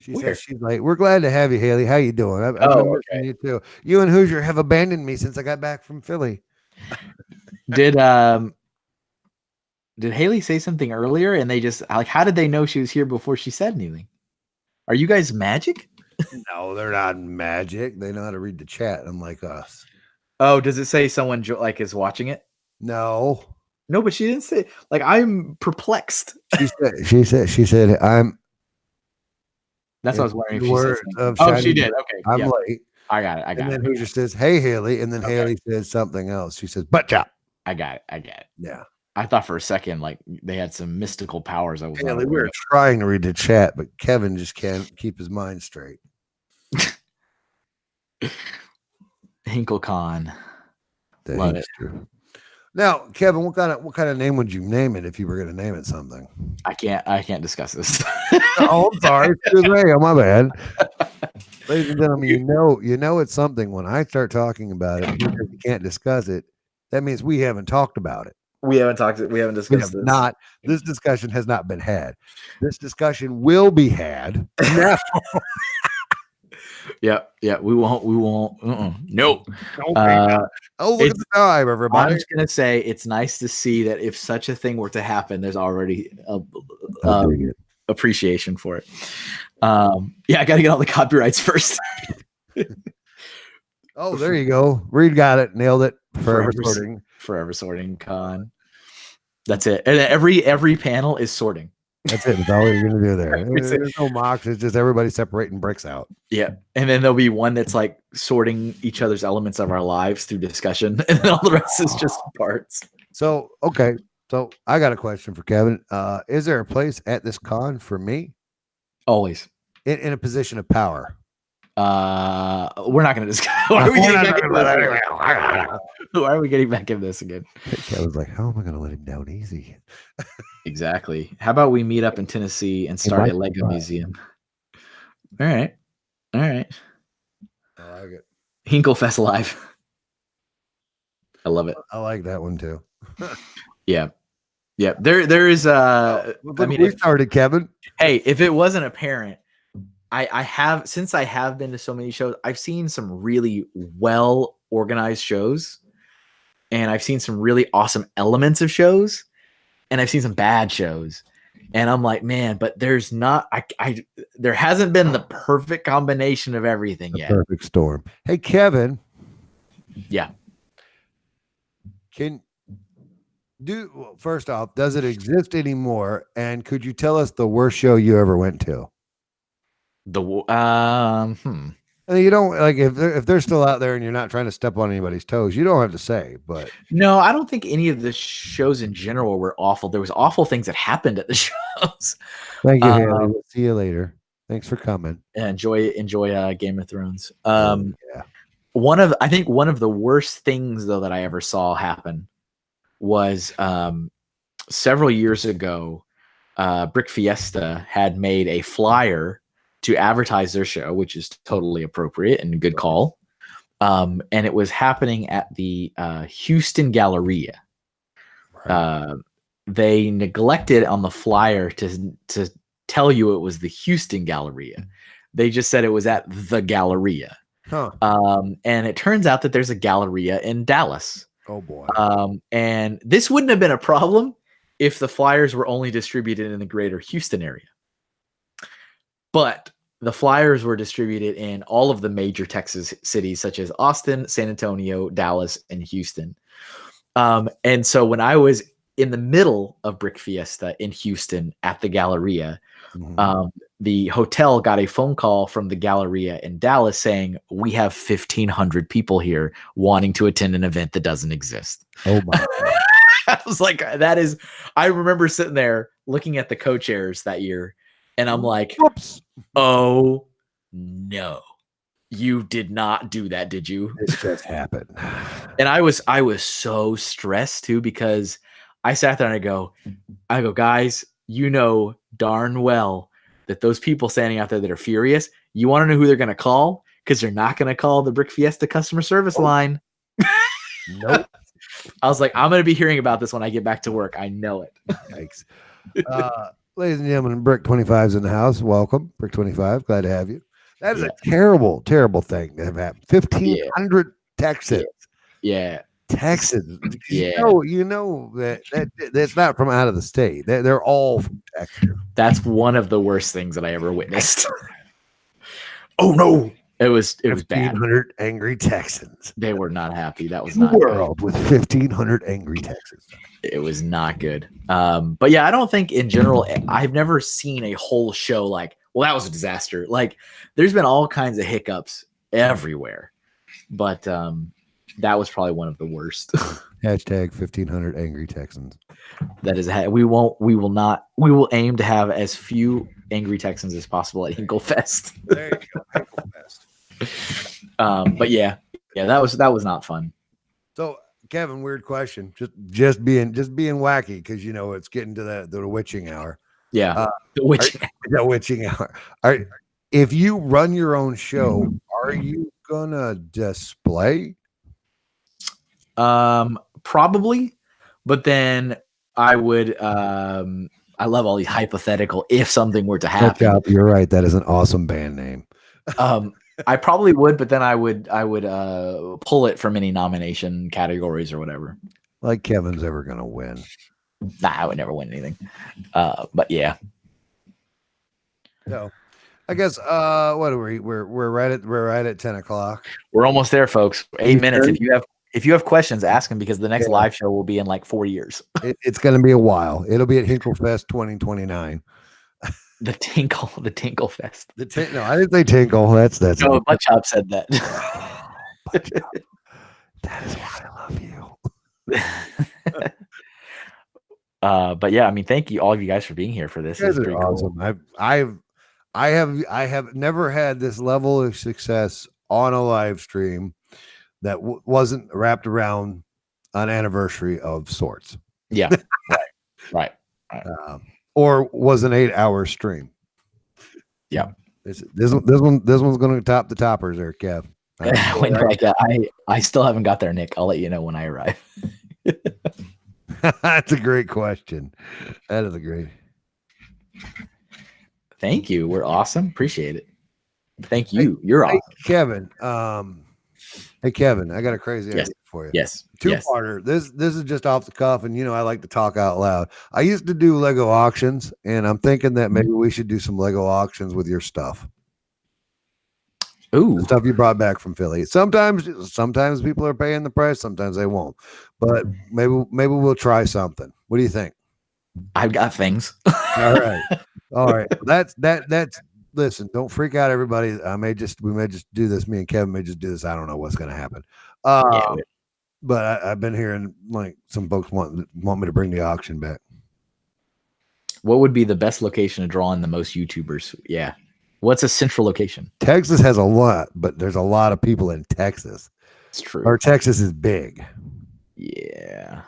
She says she's like, we're glad to have you, Haley. How you doing? I've been missing you too. You and Hoosier have abandoned me since I got back from Philly. Did Haley say something earlier and they just how did they know she was here before she said anything? Are you guys magic? No, they're not magic. They know how to read the chat, unlike us. Oh, does it say someone is watching it? No, but she didn't say. I'm perplexed. She said I'm. That's what I was wondering. She did. Okay, I'm late. I got it. And then Hoosier says, "Hey, Haley," and then Haley says something else. She says, "Butt chop." I got it. Yeah. I thought for a second they had some mystical powers. Haley, we were trying to read the chat, but Kevin just can't keep his mind straight. HinkleCon. Love it. True. Now, Kevin, what kind of name would you name it if you were going to name it something? I can't discuss this. Oh, I'm sorry. Oh, my bad. Ladies and gentlemen, you know it's something when I start talking about it because you can't discuss it. That means we haven't talked about it. We haven't We discussed have this. not. This discussion has not been had. This discussion will be had. No. Yeah. We won't. Nope. Okay. Oh, look at It's, the time, I'm everybody. just gonna say it's nice to see that if such a thing were to happen, there's already I'll dig it. appreciation for it. Yeah, I got to get all the copyrights first. Oh, there you go. Reed got it. Nailed it. Forever sorting. Forever sorting con. That's it. And every panel is sorting. That's it. That's all you're gonna do there. There's no mocks. It's just everybody separating bricks out. Yeah. And then there'll be one that's like sorting each other's elements of our lives through discussion. And then all the rest is just parts. So, okay. So I got a question for Kevin. Is there a place at this con for me Always. in a position of power? We're not going to discuss. Why are we getting back in this again? Kevin's like, how am I going to let him down easy? Exactly. How about we meet up in Tennessee and start a Lego museum? All right. I like it. Hinklefest Live. I love it. I like that one too. Yeah. There is we started, Kevin. Hey, if it wasn't apparent, I have, since I have been to so many shows, I've seen some really well organized shows, and I've seen some really awesome elements of shows, and I've seen some bad shows. And I'm like, man, but there's not, there hasn't been the perfect combination of everything yet. Perfect storm. Hey, Kevin. Yeah. First off, does it exist anymore? And could you tell us the worst show you ever went to? You don't like if they're still out there and you're not trying to step on anybody's toes, you don't have to say, but no, I don't think any of the shows in general were awful. There was awful things that happened at the shows. Thank you, Haley. We'll see you later. Thanks for coming. Yeah, enjoy Game of Thrones. Yeah. I think one of the worst things though that I ever saw happen was several years ago. Brickfest had made a flyer to advertise their show, which is totally appropriate and a good call. And it was happening at the Houston Galleria. Right. They neglected on the flyer to tell you it was the Houston Galleria. They just said it was at the Galleria. Huh. And it turns out that there's a Galleria in Dallas. Oh boy. And this wouldn't have been a problem if the flyers were only distributed in the greater Houston area. But the flyers were distributed in all of the major Texas cities, such as Austin, San Antonio, Dallas, and Houston. And so when I was in the middle of Brick Fiesta in Houston at the Galleria, the hotel got a phone call from the Galleria in Dallas saying, we have 1,500 people wanting to attend an event that doesn't exist. Oh my God. I was like, I remember sitting there looking at the co-chairs that year, and I'm like, whoops. Oh no, you did not do that, did you? This just happened. And I was so stressed too, because I sat there and I go, guys, you know darn well that those people standing out there that are furious, you want to know who they're going to call? Because they're not going to call the Brick Fiesta customer service line. Nope. I was like, I'm going to be hearing about this when I get back to work. I know it. Thanks. Ladies and gentlemen, Brick 25's in the house. Welcome, Brick 25. Glad to have you. That is a terrible, terrible thing to have happened. 1,500 Texans. Yeah. Texans. Yeah. You know that's not from out of the state. They're all from Texas. That's one of the worst things that I ever witnessed. Oh no. It was bad. 1,500 angry Texans. They were not happy. That was in the not world good. With 1,500 angry Texans. It was not good. But yeah, I don't think in general, I've never seen a whole show like, well, that was a disaster. Like, there's been all kinds of hiccups everywhere, but that was probably one of the worst. Hashtag 1,500 angry Texans. That is, we will aim to have as few angry Texans as possible at Hinklefest. There you go, Hinklefest. But yeah, that was not fun. So Kevin, weird question. Just being wacky, because you know it's getting to the witching hour. Yeah, the witching hour. If you run your own show, are you gonna display? Probably, but then I would. I love all these hypothetical. If something were to Good happen, job. You're right. That is an awesome band name. um, I probably would, but then I would pull it from any nomination categories or whatever. Like Kevin's ever gonna win. Nah, I would never win anything. But yeah, So I guess what are we? We're right at 10 o'clock. we're almost there, folks. 8 You minutes. sure? If you have questions, ask them because the next Yeah. live show will be in like 4 years. It's gonna be a while. It'll be at Hinklefest 2029. The Tinkle Fest. No, I didn't say tinkle. That's No, Butt Chop said that. That is why I love you. But yeah, I mean, thank you all of you guys for being here for this. You guys It's are pretty awesome. cool. I have never had this level of success on a live stream that wasn't wrapped around an anniversary of sorts. Yeah, right. Or was an 8-hour stream. Yeah. This one's going to top the toppers there, Kev. I still haven't got there, Nick. I'll let you know when I arrive. That's a great question. That is a great. Thank you. We're awesome. Appreciate it. Thank you. You're awesome. Kevin. Hey Kevin, I got a crazy idea for you. Yes. Two-parter. This is just off the cuff, and I like to talk out loud. I used to do Lego auctions, and I'm thinking that maybe we should do some Lego auctions with your stuff. Ooh. The stuff you brought back from Philly. Sometimes people are paying the price, sometimes they won't. But maybe we'll try something. What do you think? I've got things. All right. That's listen, don't freak out, everybody. We may just do this. Me and Kevin may just do this. I don't know what's going to happen. But I've been hearing like some folks want me to bring the auction back. What would be the best location to draw in the most YouTubers? Yeah. What's a central location? Texas has a lot, but there's a lot of people in Texas. It's true. Or Texas is big. Yeah.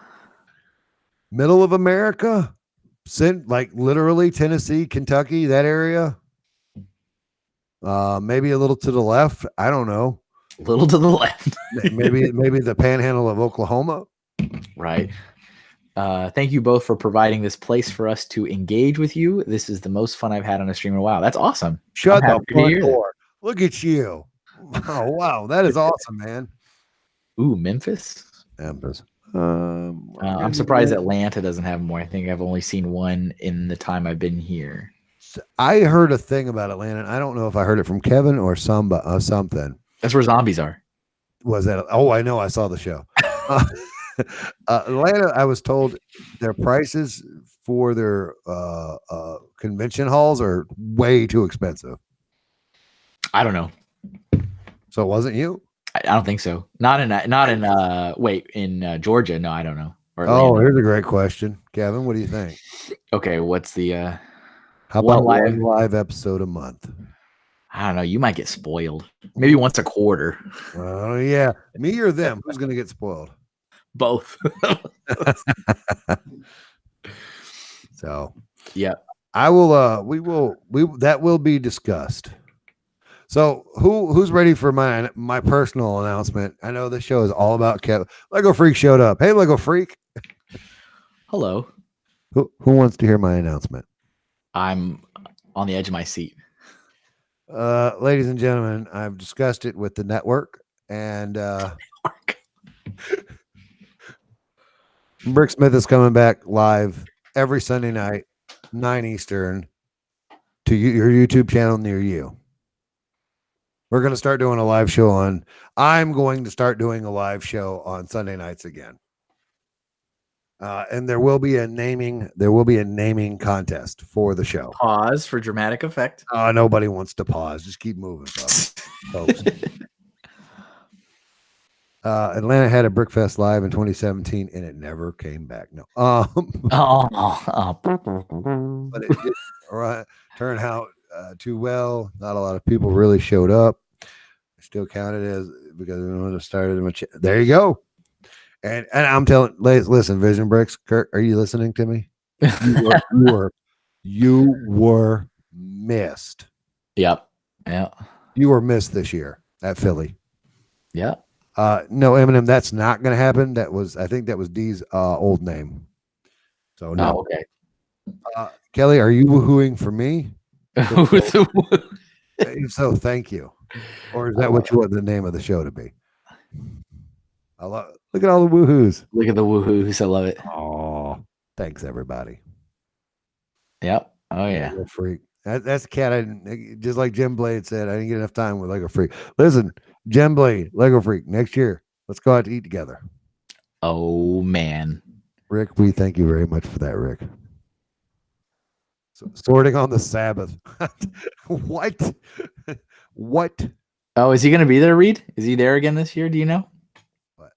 Middle of America, like literally Tennessee, Kentucky, that area. Maybe a little to the left. I don't know. A little to the left. maybe the panhandle of Oklahoma. Right. Thank you both for providing this place for us to engage with you. This is the most fun I've had on a stream in a while. That's awesome. Shut the front door. Look at you. Oh, wow. That is awesome, man. Ooh, Memphis. I'm surprised Atlanta doesn't have more. I think I've only seen one in the time I've been here. I heard a thing about Atlanta. And I don't know if I heard it from Kevin or something. That's where zombies are. Was that? Oh, I know. I saw the show. Atlanta, I was told their prices for their convention halls are way too expensive. I don't know. So it wasn't you? I don't think so. Not in Georgia. No, I don't know. Oh, here's a great question, Kevin. What do you think? Okay, what's the how about one live episode a month? I don't know. You might get spoiled. Maybe once a quarter. Oh yeah, me or them? Who's gonna get spoiled? Both. So yeah, I will. That will be discussed. So who's ready for my personal announcement? I know this show is all about Kevin. Lego Freak showed up. Hey, Lego Freak. Hello. Who wants to hear my announcement? I'm on the edge of my seat. Ladies and gentlemen, I've discussed it with the network, and Bricksmith is coming back live every Sunday night, 9 Eastern, to your YouTube channel near you. We're going to start doing a live show I'm going to start doing a live show on Sunday nights again. And there will be a naming contest for the show. Pause for dramatic effect. Nobody wants to pause. Just keep moving, folks. Atlanta had a Brickfest live in 2017 and it never came back. No. But it did turn out too well. Not a lot of people really showed up. I still counted as because we would have started. There you go. And I'm telling, listen, Vision Bricks, Kurt, are you listening to me? You were missed. Yep. Yeah. You were missed this year at Philly. Yeah. No, Eminem, that's not going to happen. I think that was D's old name. So no. Oh, okay. Kelly, are you woohooing for me? With the- If so, thank you. Or is I that love what you want the name of the show to be? Look at all the woohoos. Look at the woohoos. I love it. Oh, thanks everybody. Yep. Oh yeah. Lego freak. That's the cat. I didn't, just like Jim Blade said, I didn't get enough time with Lego freak. Listen, Jim Blade, Lego freak. Next year, let's go out to eat together. Oh man. Rick, we thank you very much for that, Rick. So, sorting on the Sabbath. What? What? Oh, is he going to be there, Reed? Is he there again this year? Do you know? What?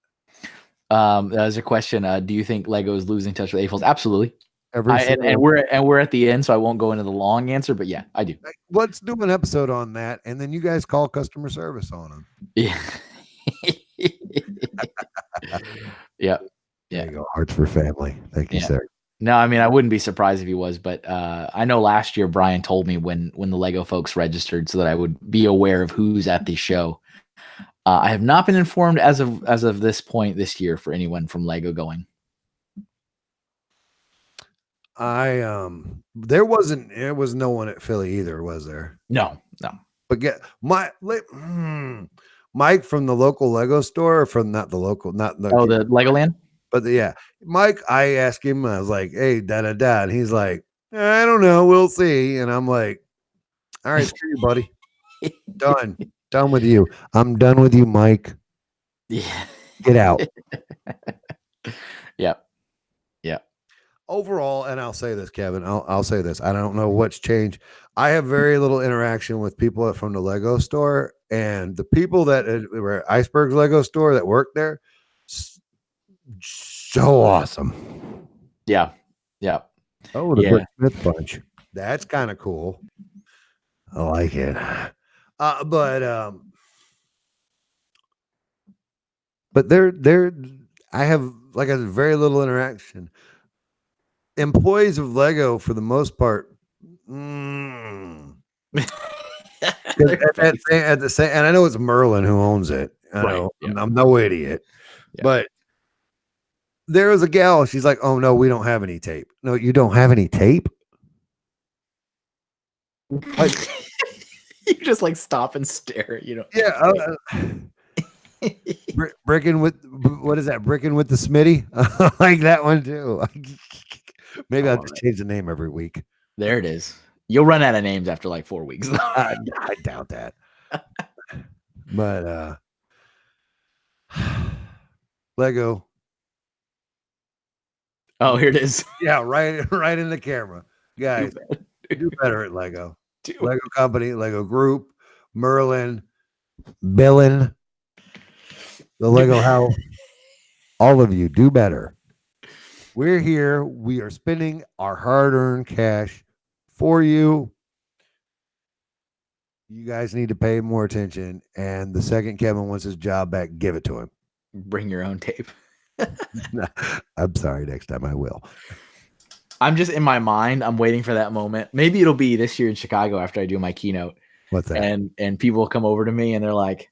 That was a question. Do you think Lego is losing touch with AFOLs? Absolutely. Every And single we're at the end, so I won't go into the long answer. But yeah, I do. let's do an episode on that, and then you guys call customer service on them. Yeah. Yeah. There you go. Hearts for family. Thank you, Yeah. sir. No, I mean I wouldn't be surprised if he was, but I know last year Brian told me when the Lego folks registered so that I would be aware of who's at the show. I have not been informed as of this point this year for anyone from Lego going. There was no one at Philly either, was there? No. But Mike from the local Lego store, from not the the Legoland. But yeah, Mike, I asked him, I was like, hey, da, and he's like, I don't know, we'll see. And I'm like, all right, screw you, buddy. Done with you. I'm done with you, Mike. Yeah. Get out. Yeah. Overall, and I'll say this, Kevin, I'll say this. I don't know what's changed. I have very little interaction with people from the Lego store, and the people that were Iceberg's Lego store that worked there, so awesome. Yeah. Oh, the Brick Smith bunch. That's kind of cool. I like it. But they're I have, like I said, very little interaction. Employees of Lego, for the most part, at the same, and I know it's Merlin who owns it. I know I'm no idiot, but there was a gal. She's like, "Oh no, we don't have any tape." No, you don't have any tape. You just like stop and stare. You know. Yeah. Bricking with what is that? Bricking with the Smitty. I like that one too. Maybe I'll just change the name every week. There it is. You'll run out of names after like 4 weeks. I doubt that. But Lego. Oh, here it is. Yeah, right in the camera. Guys, do better at Lego. Lego Company, Lego Group, Merlin, Billin, the Lego House. All of you, do better. We're here. We are spending our hard-earned cash for you. You guys need to pay more attention. And the second Kevin wants his job back, give it to him. Bring your own tape. I'm sorry. Next time I will. I'm just in my mind. I'm waiting for that moment. Maybe it'll be this year in Chicago after I do my keynote. What's that? And people will come over to me and they're like,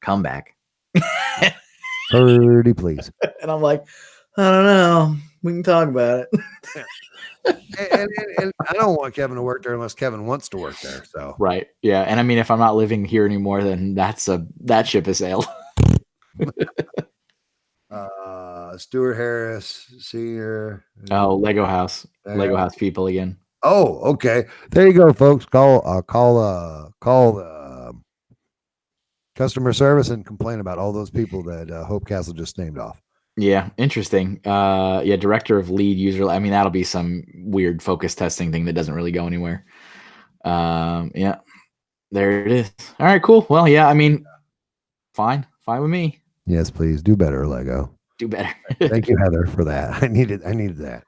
come back. Pretty please. And I'm like, I don't know. We can talk about it. and I don't want Kevin to work there unless Kevin wants to work there. So right. Yeah. And I mean, if I'm not living here anymore, then that ship has sailed. Stuart Harris, Senior. Oh, Lego House. Lego House people again. Oh, okay. There you go, folks. Call customer service and complain about all those people that Hope Castle just named off. Yeah, interesting. Yeah, director of lead user. I mean, that'll be some weird focus testing thing that doesn't really go anywhere. Yeah, there it is. All right, cool. Well, yeah, I mean, fine with me. Yes, please do better, Lego. Do better. Thank you, Heather, for that. I needed that.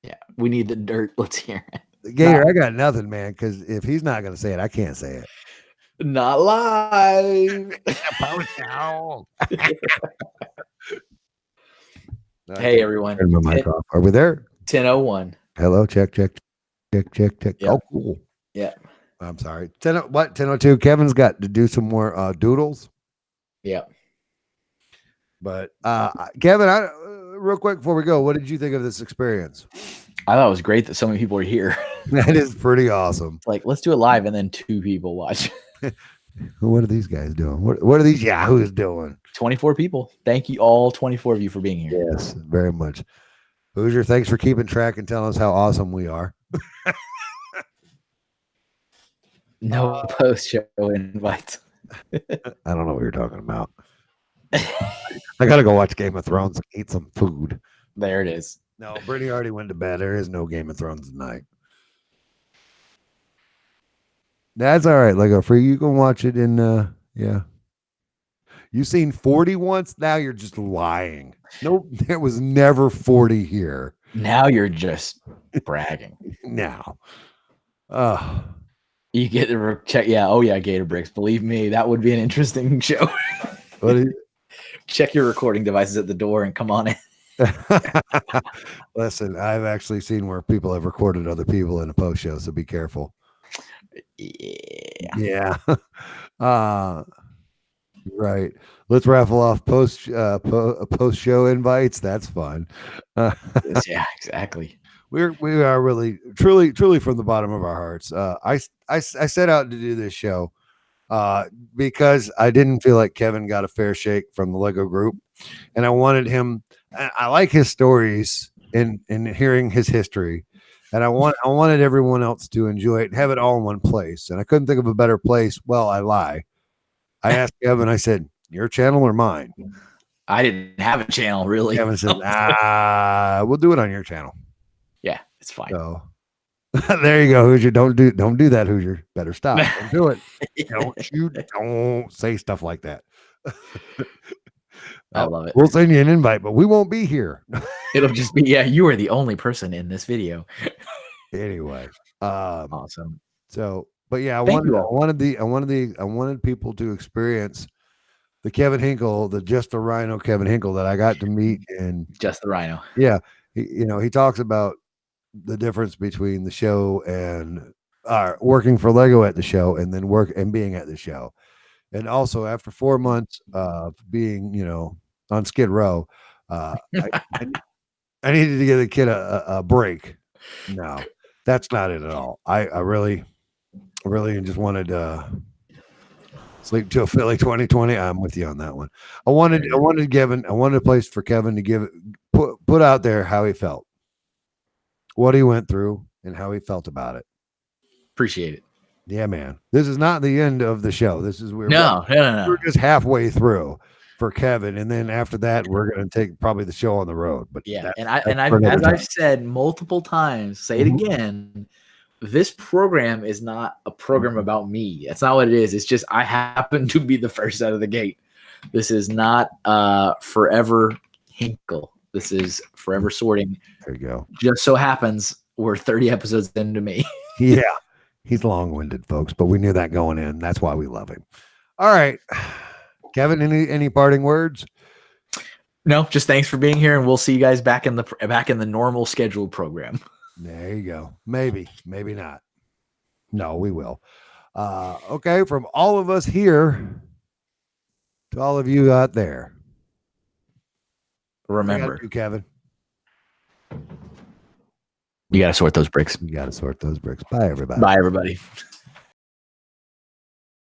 Yeah, we need the dirt. Let's hear it. Gator, I got nothing, man. Because if he's not going to say it, I can't say it. Not live. Hey, everyone. Turn my mic off. Are we there? 10:01. Hello. Check. Yep. Oh, cool. Yeah. I'm sorry. 10:02. Kevin's got to do some more doodles. Yeah. But Kevin, real quick before we go, what did you think of this experience? I thought it was great that so many people are here. That is pretty awesome. Like, let's do it live and then 2 people watch. What are these guys doing? What are these yahoos doing? 24 people. Thank you all 24 of you for being here. Yes, very much. Hoosier, thanks for keeping track and telling us how awesome we are. No post-show invites. I don't know what you're talking about. I gotta go watch Game of Thrones and eat some food. There it is. No, Brittany already went to bed. There is no Game of Thrones tonight. That's all right. Lego Free, you can watch it in yeah. You seen 40 once? Now you're just lying. Nope, there was never 40 here. Now you're just bragging. Now. You get to check. Yeah. Oh, yeah. Gator Bricks. Believe me, that would be an interesting show. Check your recording devices at the door and come on in. Listen, I've actually seen where people have recorded other people in a post show, so be careful. Yeah. Right. Let's raffle off post show invites. That's fun. Yeah, exactly. We are really truly from the bottom of our hearts. I set out to do this show because I didn't feel like Kevin got a fair shake from the Lego group, and I wanted him. I like his stories and hearing his history, and I wanted everyone else to enjoy it and have it all in one place. And I couldn't think of a better place. Well, I lie. I asked Kevin. I said, "Your channel or mine?" I didn't have a channel really. Kevin said, we'll do it on your channel." Yeah, it's fine. So there you go, Hoosier. Don't do that, Hoosier. Better stop. Don't do it. Don't say stuff like that. I love it. We'll send you an invite, but we won't be here. It'll just be, yeah, you are the only person in this video. Anyway. Awesome. So, but yeah, I wanted people to experience the Kevin Hinkle, the Just the Rhino Kevin Hinkle that I got to meet. And Just the Rhino. Yeah. He talks about the difference between the show and working for Lego at the show and then being at the show. And also after 4 months of being, on Skid Row, I needed to give the kid a break. No, that's not it at all. I really just wanted to sleep till Philly 2020. I'm with you on that one. I wanted a place for Kevin to put out there how he felt, what he went through, and how he felt about it. Appreciate it. Yeah, man. This is not the end of the show. This is we're just halfway through for Kevin, and then after that, we're going to take probably the show on the road. But yeah, I've said multiple times, say it again. This program is not a program about me. That's not what it is. It's just I happen to be the first out of the gate. This is not forever Hinkle. This is forever sorting. There you go. Just so happens we're 30 episodes into me. Yeah. He's long-winded, folks, but we knew that going in. That's why we love him. All right. Kevin, any parting words? No, just thanks for being here, and we'll see you guys back in the normal scheduled program. There you go. Maybe not. No, we will. Okay, from all of us here to all of you out there. Remember, Kevin. You got to sort those bricks. Bye, everybody. Bye, everybody.